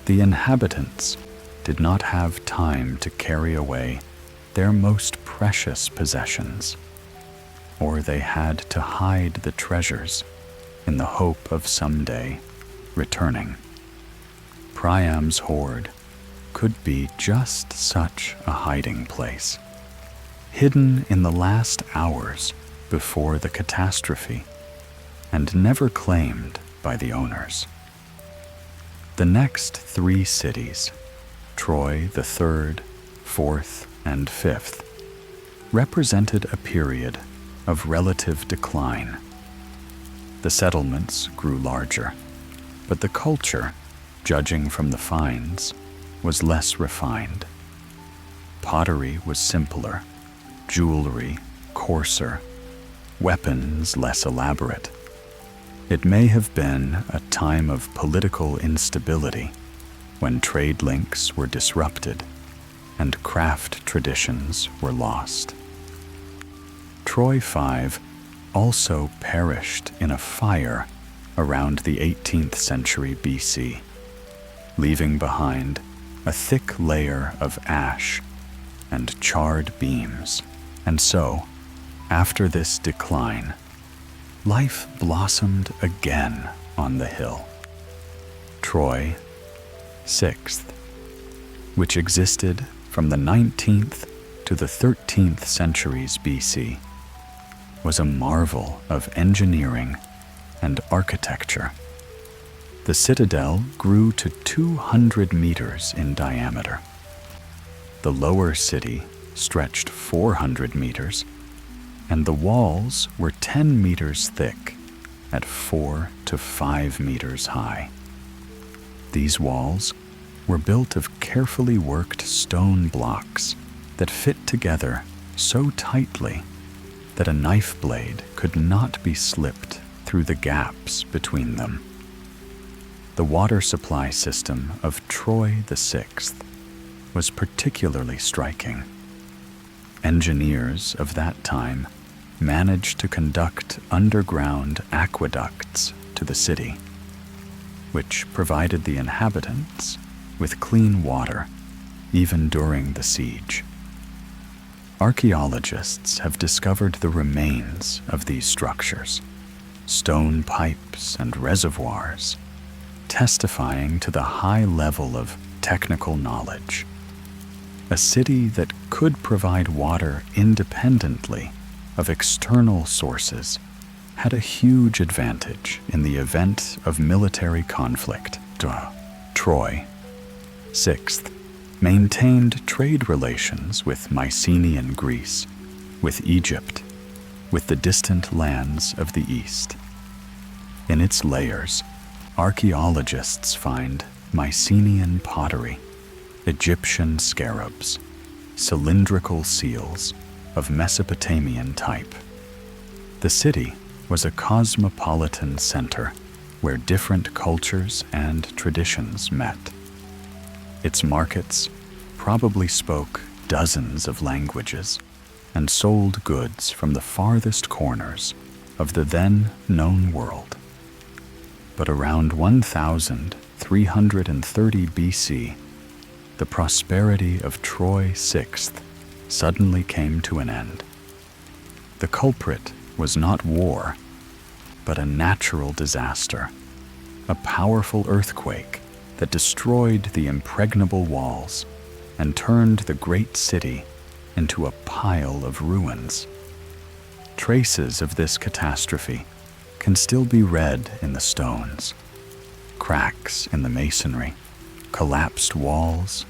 The inhabitants did not have time to carry away their most precious possessions, or they had to hide the treasures in the hope of someday returning. Priam's hoard could be just such a hiding place, hidden in the last hours before the catastrophe and never claimed by the owners. The next 3 cities, Troy the third, fourth, and fifth, represented a period of relative decline. The settlements grew larger, but the culture, judging from the finds, was less refined. Pottery was simpler, jewelry coarser, weapons less elaborate. It may have been a time of political instability, when trade links were disrupted and craft traditions were lost. Troy V also perished in a fire around the 18th century BC, leaving behind a thick layer of ash and charred beams. And so, after this decline, life blossomed again on the hill. Troy, 6th which existed from the 19th to the 13th centuries BC, was a marvel of engineering and architecture. The citadel grew to 200 meters in diameter. The lower city stretched 400 meters, and the walls were 10 meters thick at 4 to 5 meters high. These walls were built of carefully worked stone blocks that fit together so tightly that a knife blade could not be slipped through the gaps between them. The water supply system of Troy VI was particularly striking. Engineers of that time managed to conduct underground aqueducts to the city, which provided the inhabitants with clean water even during the siege. Archaeologists have discovered the remains of these structures, stone pipes and reservoirs, testifying to the high level of technical knowledge. A city that could provide water independently of external sources had a huge advantage in the event of military conflict. Troy VI maintained trade relations with Mycenaean Greece, with Egypt, with the distant lands of the east. In its layers, archaeologists find Mycenaean pottery, Egyptian scarabs, cylindrical seals of Mesopotamian type. The city was a cosmopolitan center where different cultures and traditions met. Its markets probably spoke dozens of languages and sold goods from the farthest corners of the then known world. But around 1330 BC, the prosperity of Troy VI suddenly came to an end. The culprit was not war, but a natural disaster, a powerful earthquake that destroyed the impregnable walls and turned the great city into a pile of ruins. Traces of this catastrophe can still be read in the stones, cracks in the masonry, collapsed walls,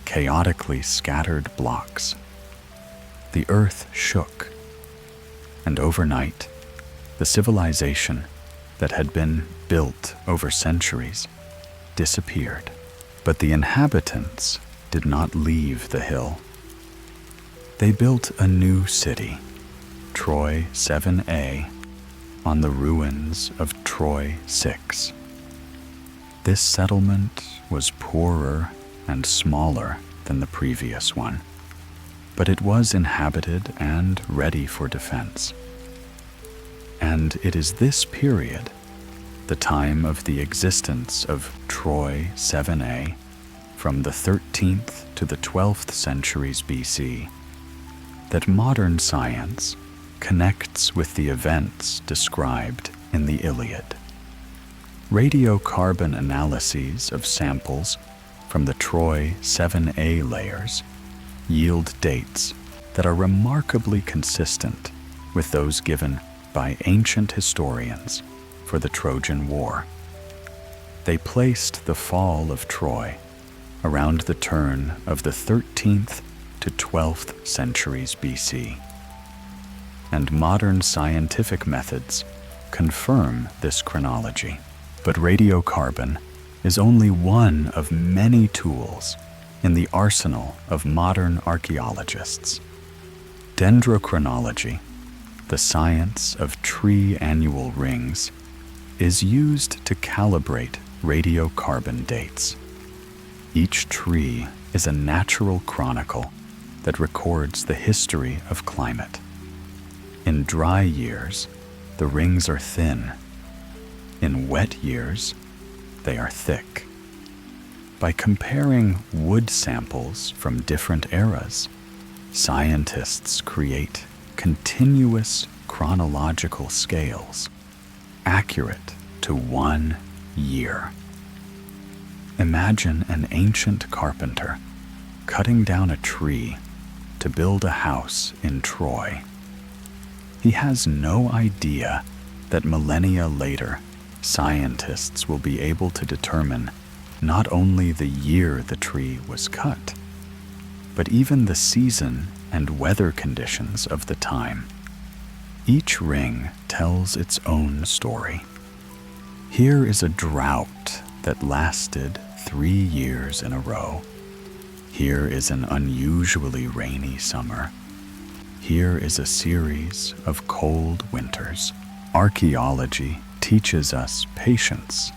chaotically scattered blocks. The earth shook, and overnight, the civilization that had been built over centuries disappeared. But the inhabitants did not leave the hill. They built a new city, Troy 7A, on the ruins of Troy 6. This settlement was poorer and smaller than the previous one, but it was inhabited and ready for defense. And it is this period, the time of the existence of Troy 7A, from the 13th to the 12th centuries BC, that modern science connects with the events described in the Iliad. Radiocarbon analyses of samples from the Troy 7A layers yield dates that are remarkably consistent with those given by ancient historians for the Trojan War. They placed the fall of Troy around the turn of the 13th to 12th centuries BC. And modern scientific methods confirm this chronology. But radiocarbon is only one of many tools in the arsenal of modern archaeologists. Dendrochronology, the science of tree annual rings, is used to calibrate radiocarbon dates. Each tree is a natural chronicle that records the history of climate. In dry years, the rings are thin. In wet years, they are thick. By comparing wood samples from different eras, scientists create continuous chronological scales, accurate to 1 year. Imagine an ancient carpenter cutting down a tree to build a house in Troy. He has no idea that millennia later, scientists will be able to determine not only the year the tree was cut, but even the season and weather conditions of the time. Each ring tells its own story. Here is a drought that lasted 3 years in a row. Here is an unusually rainy summer. Here is a series of cold winters. Archaeology teaches us patience,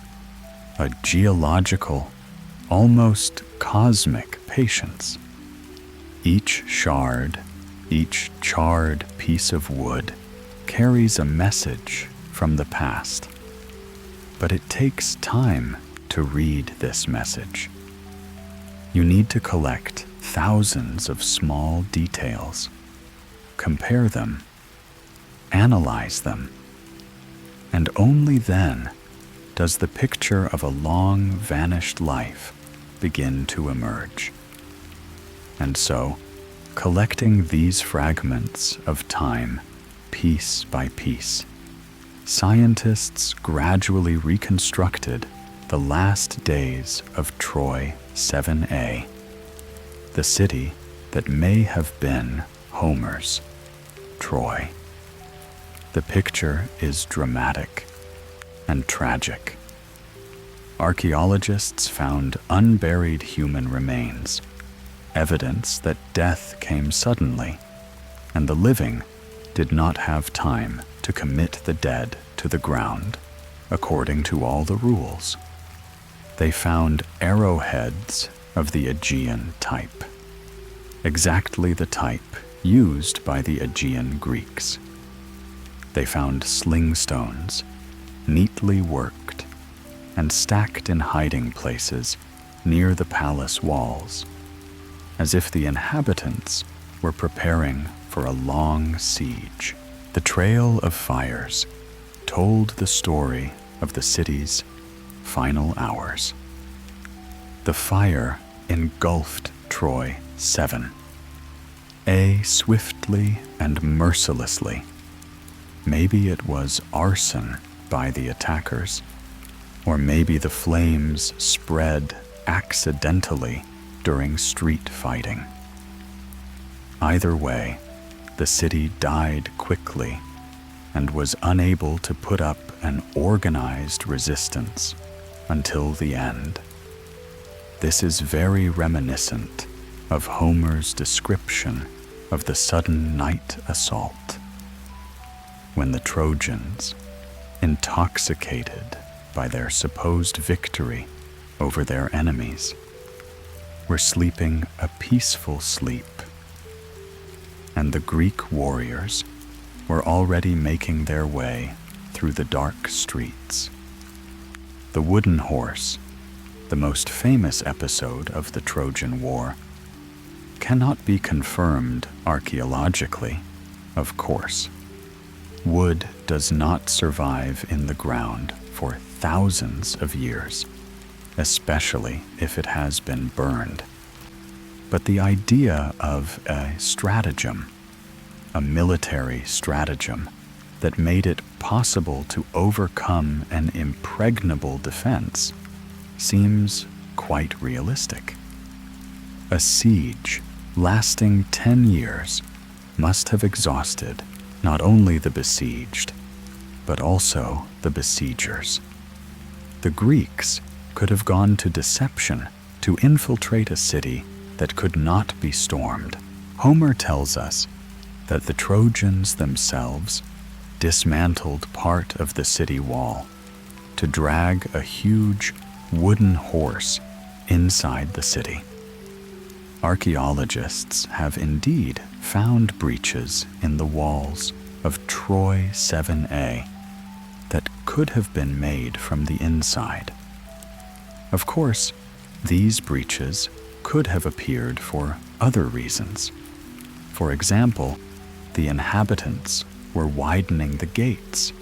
a geological, almost cosmic patience. Each shard, each charred piece of wood carries a message from the past. But it takes time to read this message. You need to collect thousands of small details, compare them, analyze them, and only then does the picture of a long vanished life begin to emerge. And so, collecting these fragments of time, piece by piece, scientists gradually reconstructed the last days of Troy 7a, the city that may have been Homer's Troy. The picture is dramatic and tragic. Archaeologists found unburied human remains, evidence that death came suddenly, and the living did not have time to commit the dead to the ground, according to all the rules. They found arrowheads of the Aegean type, exactly the type used by the Aegean Greeks. They found sling stones, neatly worked and stacked in hiding places near the palace walls, as if the inhabitants were preparing for a long siege. The Trail of Fires told the story of the city's final hours. The fire engulfed Troy 7a swiftly and mercilessly. Maybe it was arson by the attackers, or maybe the flames spread accidentally during street fighting. Either way, the city died quickly and was unable to put up an organized resistance until the end. This is very reminiscent of Homer's description of the sudden night assault, when the Trojans, intoxicated by their supposed victory over their enemies, were sleeping a peaceful sleep, and the Greek warriors were already making their way through the dark streets. The wooden horse, the most famous episode of the Trojan War, cannot be confirmed archaeologically, of course. Wood does not survive in the ground for thousands of years, especially if it has been burned. But the idea of a stratagem, a military stratagem that made it possible to overcome an impregnable defense, seems quite realistic. A siege lasting 10 years must have exhausted not only the besieged, but also the besiegers. The Greeks could have gone to deception to infiltrate a city that could not be stormed. Homer tells us that the Trojans themselves dismantled part of the city wall to drag a huge wooden horse inside the city. Archaeologists have indeed found breaches in the walls of Troy 7a that could have been made from the inside. Of course, these breaches could have appeared for other reasons. For example, the inhabitants were widening the gates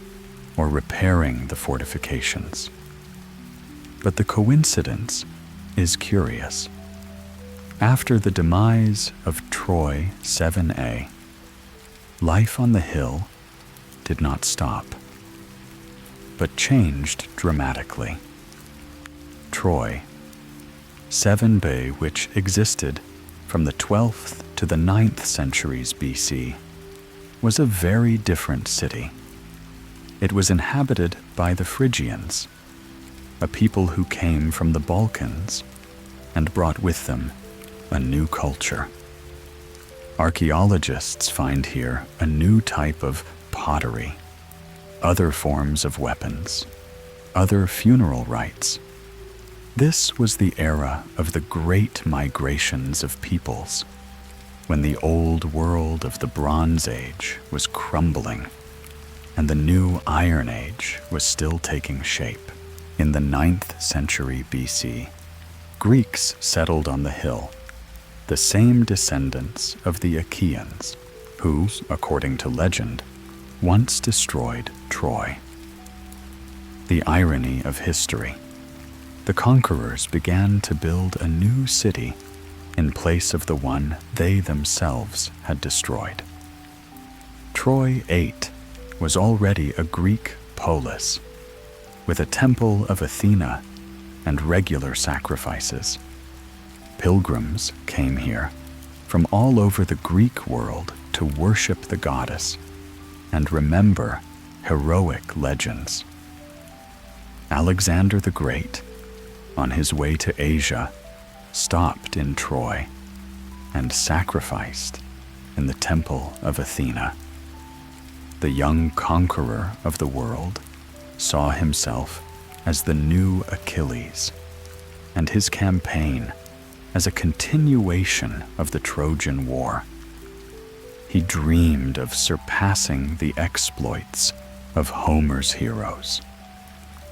or repairing the fortifications. But the coincidence is curious. After the demise of Troy 7a, life on the hill did not stop, but changed dramatically. Troy 7b, which existed from the 12th to the 9th centuries BC, was a very different city. It was inhabited by the Phrygians, a people who came from the Balkans and brought with them a new culture. Archaeologists find here a new type of pottery, other forms of weapons, other funeral rites. This was the era of the great migrations of peoples, when the old world of the Bronze Age was crumbling and the new Iron Age was still taking shape. In the 9th century BC, Greeks settled on the hill, the same descendants of the Achaeans, who, according to legend, once destroyed Troy. The irony of history. The conquerors began to build a new city in place of the one they themselves had destroyed. Troy 8 was already a Greek polis, with a temple of Athena and regular sacrifices. Pilgrims came here from all over the Greek world to worship the goddess and remember heroic legends. Alexander the Great, on his way to Asia, stopped in Troy and sacrificed in the temple of Athena. The young conqueror of the world saw himself as the new Achilles, and his campaign as a continuation of the Trojan War. He dreamed of surpassing the exploits of Homer's heroes,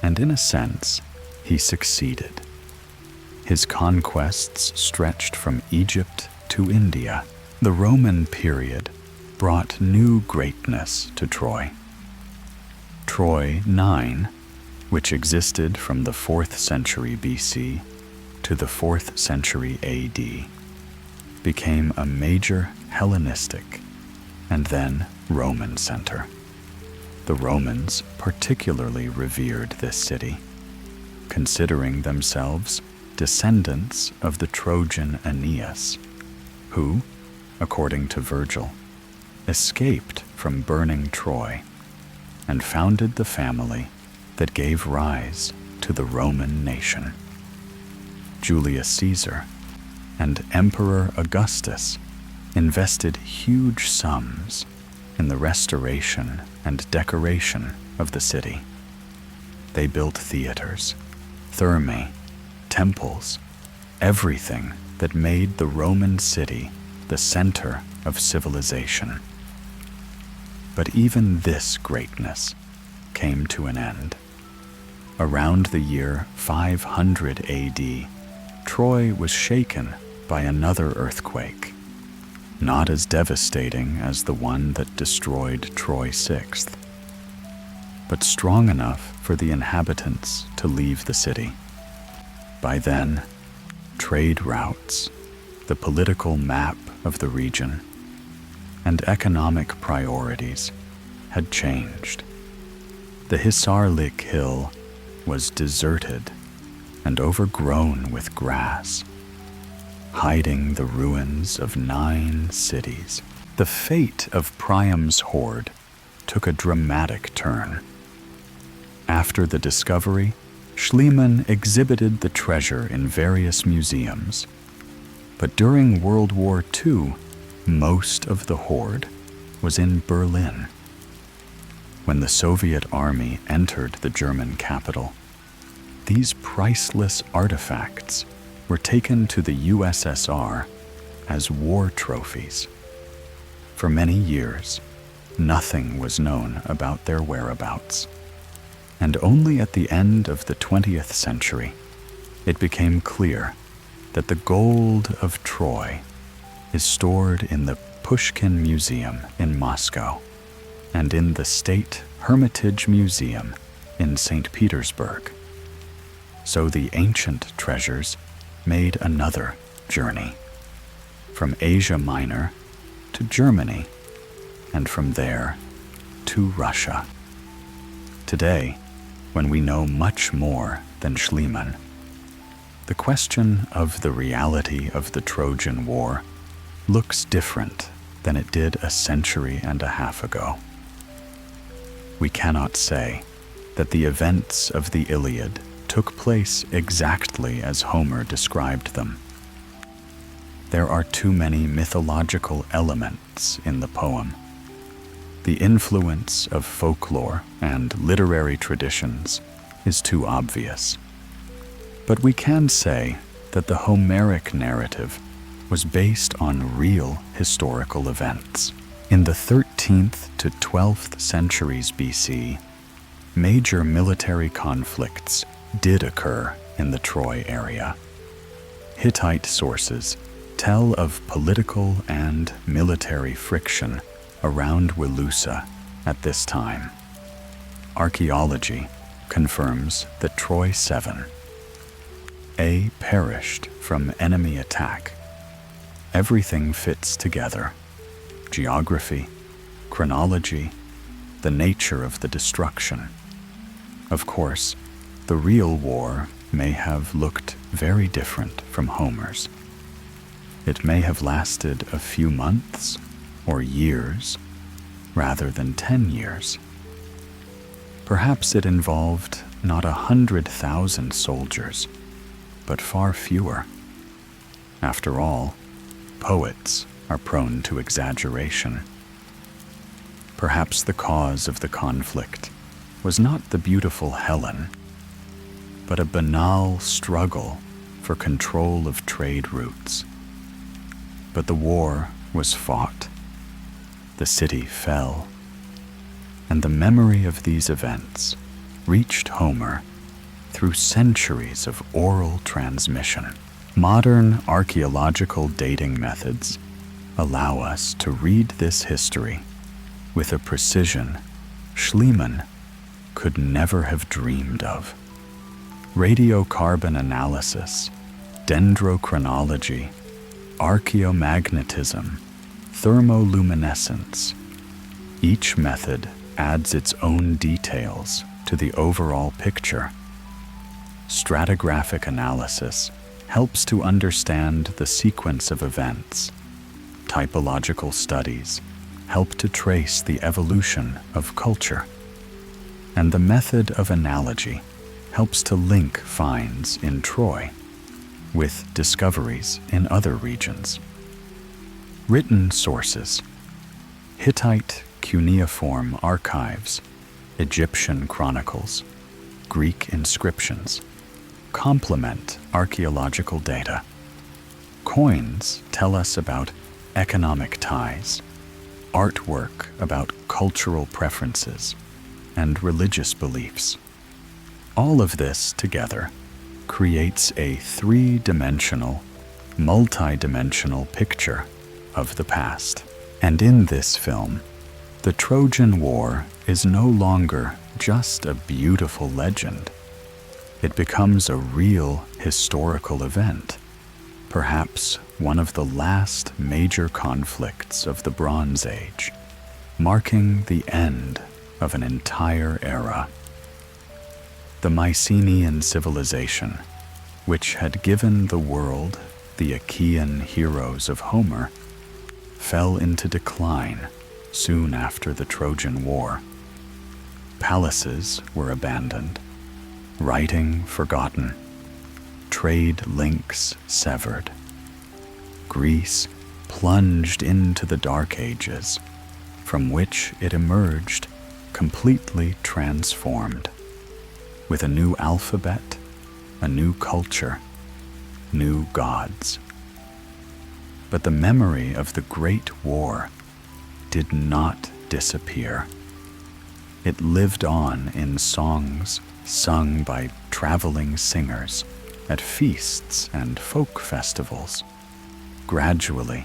and in a sense, he succeeded. His conquests stretched from Egypt to India. The Roman period brought new greatness to Troy. Troy 9, which existed from the 4th century BC to the 4th century AD, became a major Hellenistic and then Roman center. The Romans particularly revered this city, considering themselves descendants of the Trojan Aeneas, who, according to Virgil, escaped from burning Troy and founded the family that gave rise to the Roman nation. Julius Caesar and Emperor Augustus invested huge sums in the restoration and decoration of the city. They built theaters, thermae, temples, everything that made the Roman city the center of civilization. But even this greatness came to an end. Around the year 500 AD, Troy was shaken by another earthquake, not as devastating as the one that destroyed Troy 6th, but strong enough for the inhabitants to leave the city. By then, trade routes, the political map of the region, and economic priorities had changed. The Hisarlik Hill was deserted and overgrown with grass, hiding the ruins of 9 cities. The fate of Priam's horde took a dramatic turn. After the discovery, Schliemann exhibited the treasure in various museums. But during World War II, most of the hoard was in Berlin. When the Soviet army entered the German capital, these priceless artifacts were taken to the USSR as war trophies. For many years, nothing was known about their whereabouts. And only at the end of the 20th century, it became clear that the gold of Troy is stored in the Pushkin Museum in Moscow and in the State Hermitage Museum in St. Petersburg. So the ancient treasures made another journey. from Asia Minor to Germany, and from there to Russia. Today, when we know much more than Schliemann, the question of the reality of the Trojan War looks different than it did a century and a half ago. We cannot say that the events of the Iliad took place exactly as Homer described them. There are too many mythological elements in the poem. The influence of folklore and literary traditions is too obvious. But we can say that the Homeric narrative was based on real historical events. In the 13th to 12th centuries BC, major military conflicts did occur in the Troy area. Hittite sources tell of political and military friction around Wilusa at this time. Archaeology confirms that Troy 7 A perished from enemy attack. Everything fits together: geography, chronology, the nature of the destruction. Of course, the real war may have looked very different from Homer's. It may have lasted a few months or years rather than 10 years. Perhaps it involved not 100,000 soldiers, but far fewer. After all, poets are prone to exaggeration. Perhaps the cause of the conflict was not the beautiful Helen, but a banal struggle for control of trade routes. But the war was fought. The city fell. And the memory of these events reached Homer through centuries of oral transmission. Modern archaeological dating methods allow us to read this history with a precision Schliemann could never have dreamed of. Radiocarbon analysis, dendrochronology, archaeomagnetism, thermoluminescence. Each method adds its own details to the overall picture. Stratigraphic analysis helps to understand the sequence of events. Typological studies help to trace the evolution of culture. And the method of analogy helps to link finds in Troy with discoveries in other regions. Written sources: Hittite cuneiform archives, Egyptian chronicles, Greek inscriptions complement archaeological data. Coins tell us about economic ties, artwork about cultural preferences, and religious beliefs. All of this together creates a three-dimensional, multi-dimensional picture of the past. And in this film, the Trojan War is no longer just a beautiful legend. It becomes a real historical event, perhaps one of the last major conflicts of the Bronze Age, marking the end of an entire era. The Mycenaean civilization, which had given the world the Achaean heroes of Homer, fell into decline soon after the Trojan War. Palaces were abandoned, writing forgotten, trade links severed. Greece plunged into the Dark Ages, from which it emerged completely transformed, with a new alphabet, a new culture, new gods. But the memory of the Great War did not disappear. It lived on in songs sung by traveling singers at feasts and folk festivals. Gradually,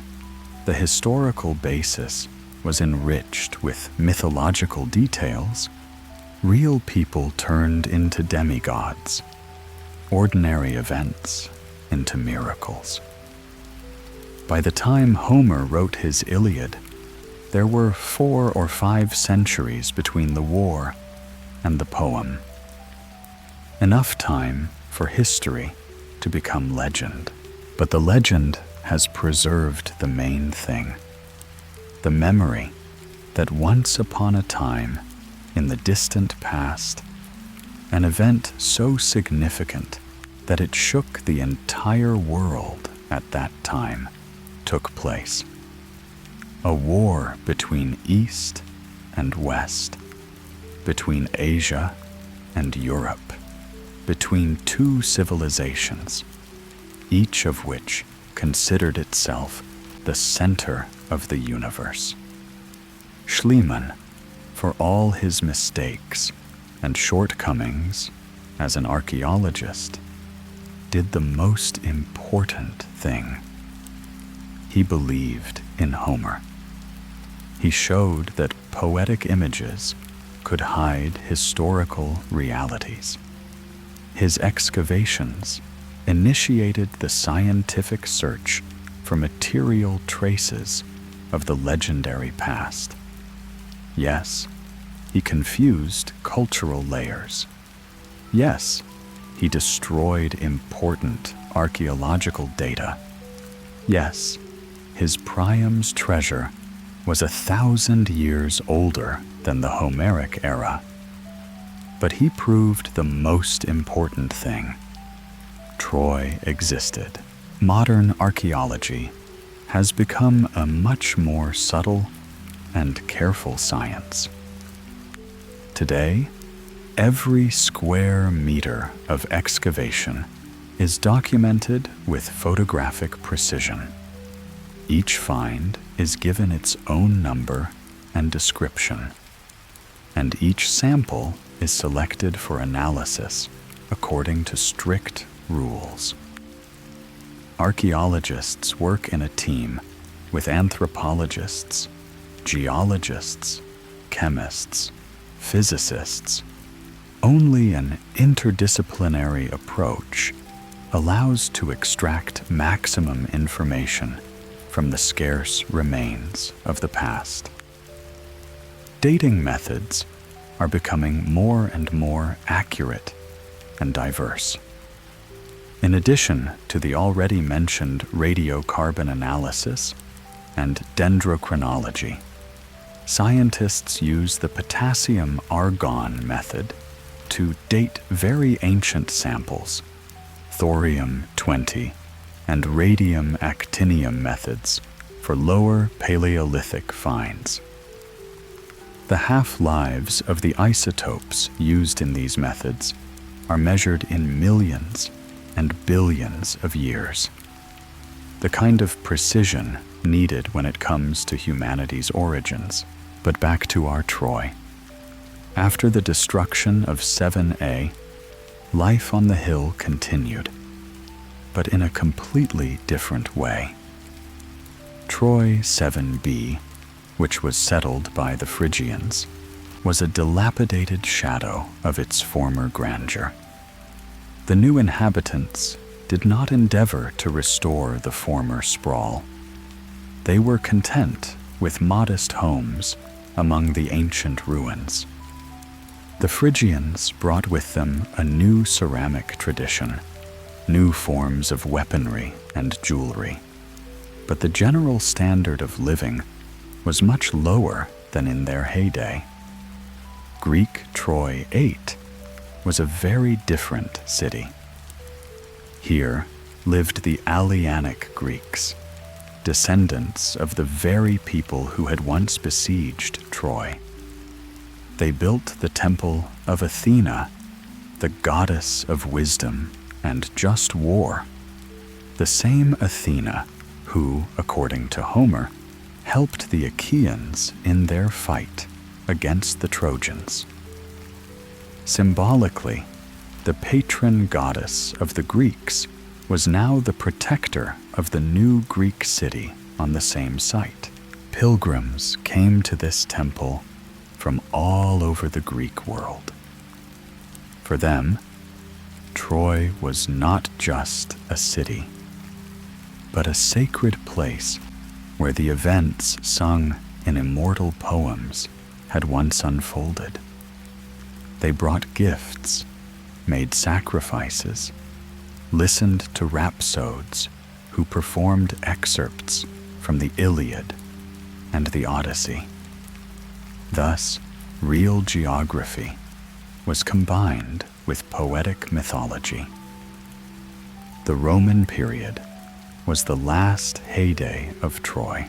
the historical basis was enriched with mythological details. Real people turned into demigods, ordinary events into miracles. By the time Homer wrote his Iliad, there were 4 or 5 centuries between the war and the poem. Enough time for history to become legend. But the legend has preserved the main thing, the memory that once upon a time, in the distant past, an event so significant that it shook the entire world at that time took place. A war between East and West, between Asia and Europe, between 2 civilizations, each of which considered itself the center of the universe. Schliemann, for all his mistakes and shortcomings as an archaeologist, did the most important thing. He believed in Homer. He showed that poetic images could hide historical realities. His excavations initiated the scientific search for material traces of the legendary past. Yes, he confused cultural layers. Yes, he destroyed important archaeological data. Yes, his Priam's treasure was 1,000 years older than the Homeric era. But he proved the most important thing. Troy existed. Modern archaeology has become a much more subtle and careful science. Today, every square meter of excavation is documented with photographic precision. Each find is given its own number and description, and each sample is selected for analysis according to strict rules. Archaeologists work in a team with anthropologists, geologists, chemists, physicists. Only an interdisciplinary approach allows to extract maximum information from the scarce remains of the past. Dating methods are becoming more and more accurate and diverse. In addition to the already mentioned radiocarbon analysis and dendrochronology, scientists use the potassium-argon method to date very ancient samples, thorium-20 and radium-actinium methods for lower Paleolithic finds. The half-lives of the isotopes used in these methods are measured in millions and billions of years. The kind of precision needed when it comes to humanity's origins. But back to our Troy. After the destruction of 7A, life on the hill continued, but in a completely different way. Troy 7B, which was settled by the Phrygians, was a dilapidated shadow of its former grandeur. The new inhabitants did not endeavor to restore the former sprawl. They were content with modest homes among the ancient ruins. The Phrygians brought with them a new ceramic tradition, new forms of weaponry and jewelry. But the general standard of living was much lower than in their heyday. Greek Troy 8 was a very different city. Here lived the Allianic Greeks, descendants of the very people who had once besieged Troy. They built the temple of Athena, the goddess of wisdom and just war, the same Athena who, according to Homer, helped the Achaeans in their fight against the Trojans. Symbolically, the patron goddess of the Greeks was now the protector of the new Greek city on the same site. Pilgrims came to this temple from all over the Greek world. For them, Troy was not just a city. but a sacred place where the events sung in immortal poems had once unfolded. They brought gifts, made sacrifices, listened to rhapsodes who performed excerpts from the Iliad and the Odyssey. Thus, real geography was combined with poetic mythology. The Roman period was the last heyday of Troy.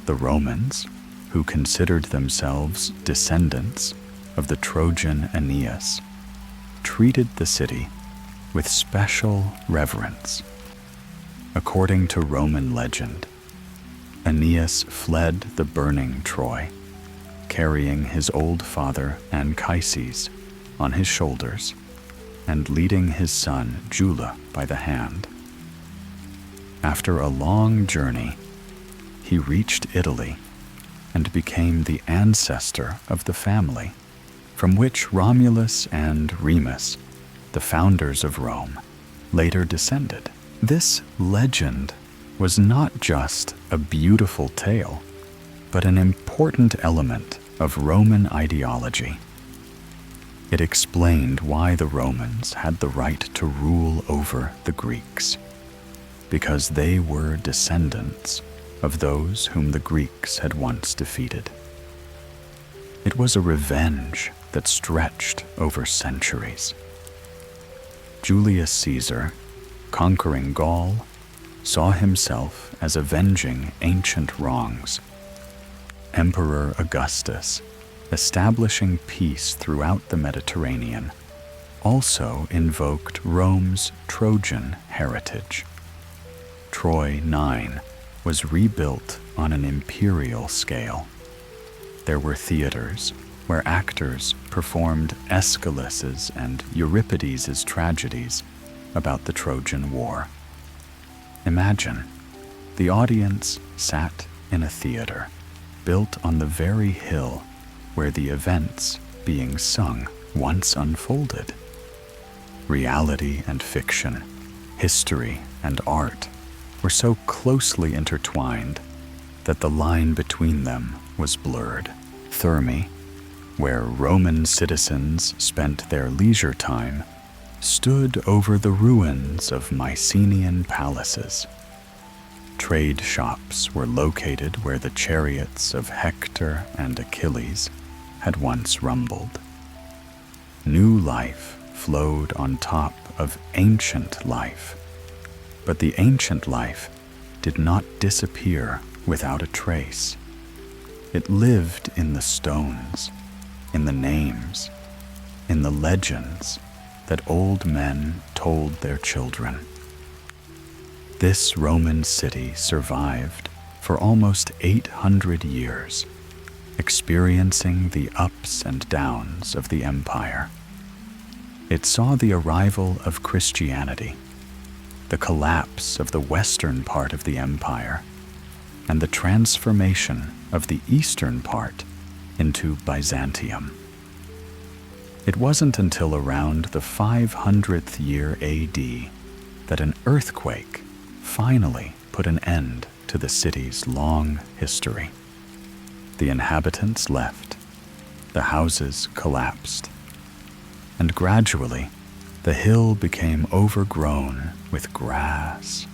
The Romans, who considered themselves descendants of the Trojan Aeneas, treated the city with special reverence. According to Roman legend, Aeneas fled the burning Troy, carrying his old father Anchises on his shoulders and leading his son Julah by the hand. After a long journey, he reached Italy and became the ancestor of the family from which Romulus and Remus, the founders of Rome, later descended. This legend was not just a beautiful tale, but an important element of Roman ideology. It explained why the Romans had the right to rule over the Greeks, because they were descendants of those whom the Greeks had once defeated. It was a revenge that stretched over centuries. Julius Caesar, conquering Gaul, saw himself as avenging ancient wrongs. Emperor Augustus, establishing peace throughout the Mediterranean, also invoked Rome's Trojan heritage. Troy IX was rebuilt on an imperial scale. There were theaters where actors performed Aeschylus's and Euripides's tragedies about the Trojan War. Imagine, the audience sat in a theater built on the very hill where the events being sung once unfolded. Reality and fiction, history and art were so closely intertwined that the line between them was blurred. Thermae, where Roman citizens spent their leisure time, stood over the ruins of Mycenaean palaces. Trade shops were located where the chariots of Hector and Achilles had once rumbled. New life flowed on top of ancient life, but the ancient life did not disappear without a trace. It lived in the stones, in the names, in the legends that old men told their children. This Roman city survived for almost 800 years, experiencing the ups and downs of the empire. It saw the arrival of Christianity, the collapse of the western part of the empire, and the transformation of the eastern part into Byzantium. It wasn't until around the 500th year AD that an earthquake finally put an end to the city's long history. The inhabitants left, the houses collapsed, and gradually the hill became overgrown with grass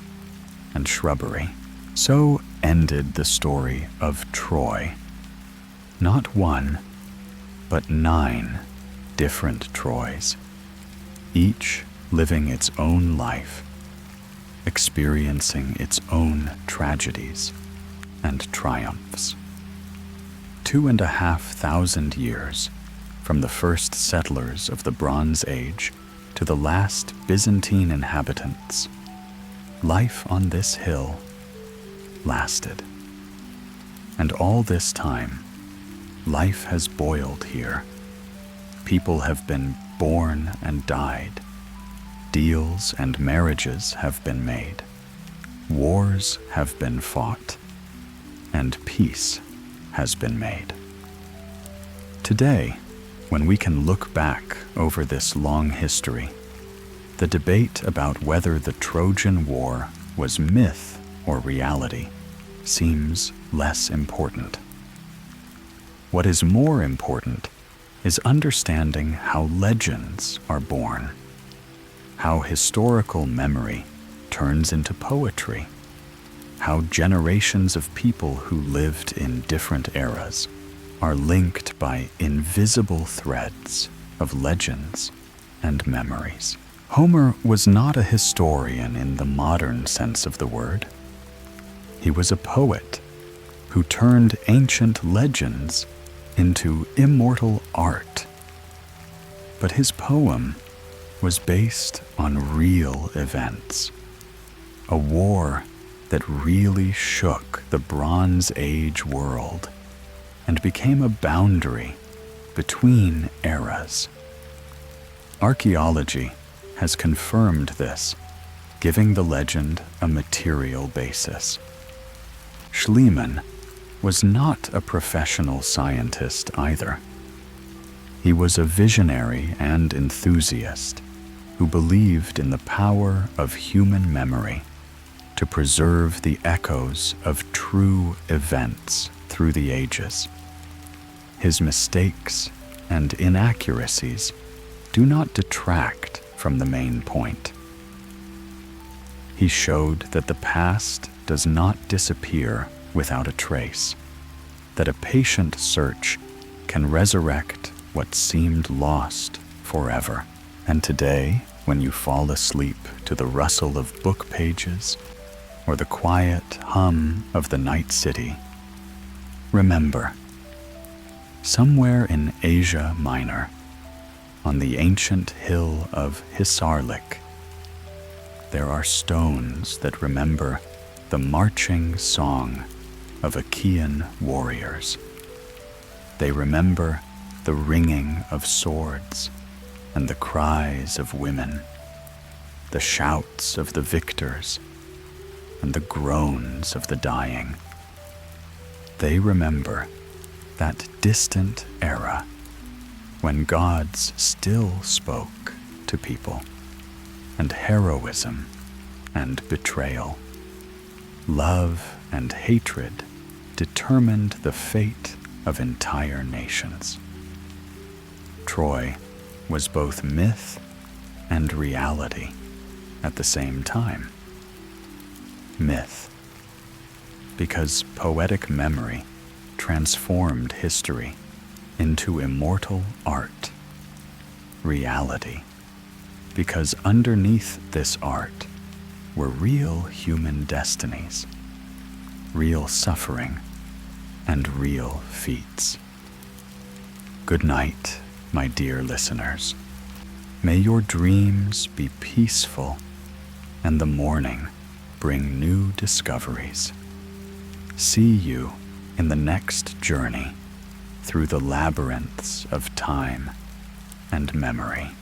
and shrubbery. So ended the story of Troy. Not one, but 9 different Troys, each living its own life, experiencing its own tragedies and triumphs. 2,500 years from the first settlers of the Bronze Age to the last Byzantine inhabitants, life on this hill lasted. And all this time, life has boiled here. People have been born and died. Deals and marriages have been made. Wars have been fought. And peace has been made. Today, when we can look back over this long history, the debate about whether the Trojan War was myth or reality seems less important. What is more important is understanding how legends are born, how historical memory turns into poetry, how generations of people who lived in different eras are linked by invisible threads of legends and memories. Homer was not a historian in the modern sense of the word. He was a poet who turned ancient legends into immortal art. But his poem was based on real events, a war that really shook the Bronze Age world and became a boundary between eras. Archaeology has confirmed this, giving the legend a material basis. Schliemann was not a professional scientist either. He was a visionary and enthusiast who believed in the power of human memory to preserve the echoes of true events through the ages. His mistakes and inaccuracies do not detract from the main point. He showed that the past does not disappear without a trace, that a patient search can resurrect what seemed lost forever. And today, when you fall asleep to the rustle of book pages or the quiet hum of the night city, remember, somewhere in Asia Minor, on the ancient hill of Hisarlik, there are stones that remember the marching song of Achaean warriors. They remember the ringing of swords and the cries of women, the shouts of the victors and the groans of the dying. They remember that distant era when gods still spoke to people, and heroism and betrayal, love and hatred determined the fate of entire nations. Troy was both myth and reality at the same time. Myth, because poetic memory transformed history into immortal art. Reality, because underneath this art were real human destinies, real suffering, and real feats. Good night, my dear listeners. May your dreams be peaceful and the morning bring new discoveries. See you in the next journey through the labyrinths of time and memory.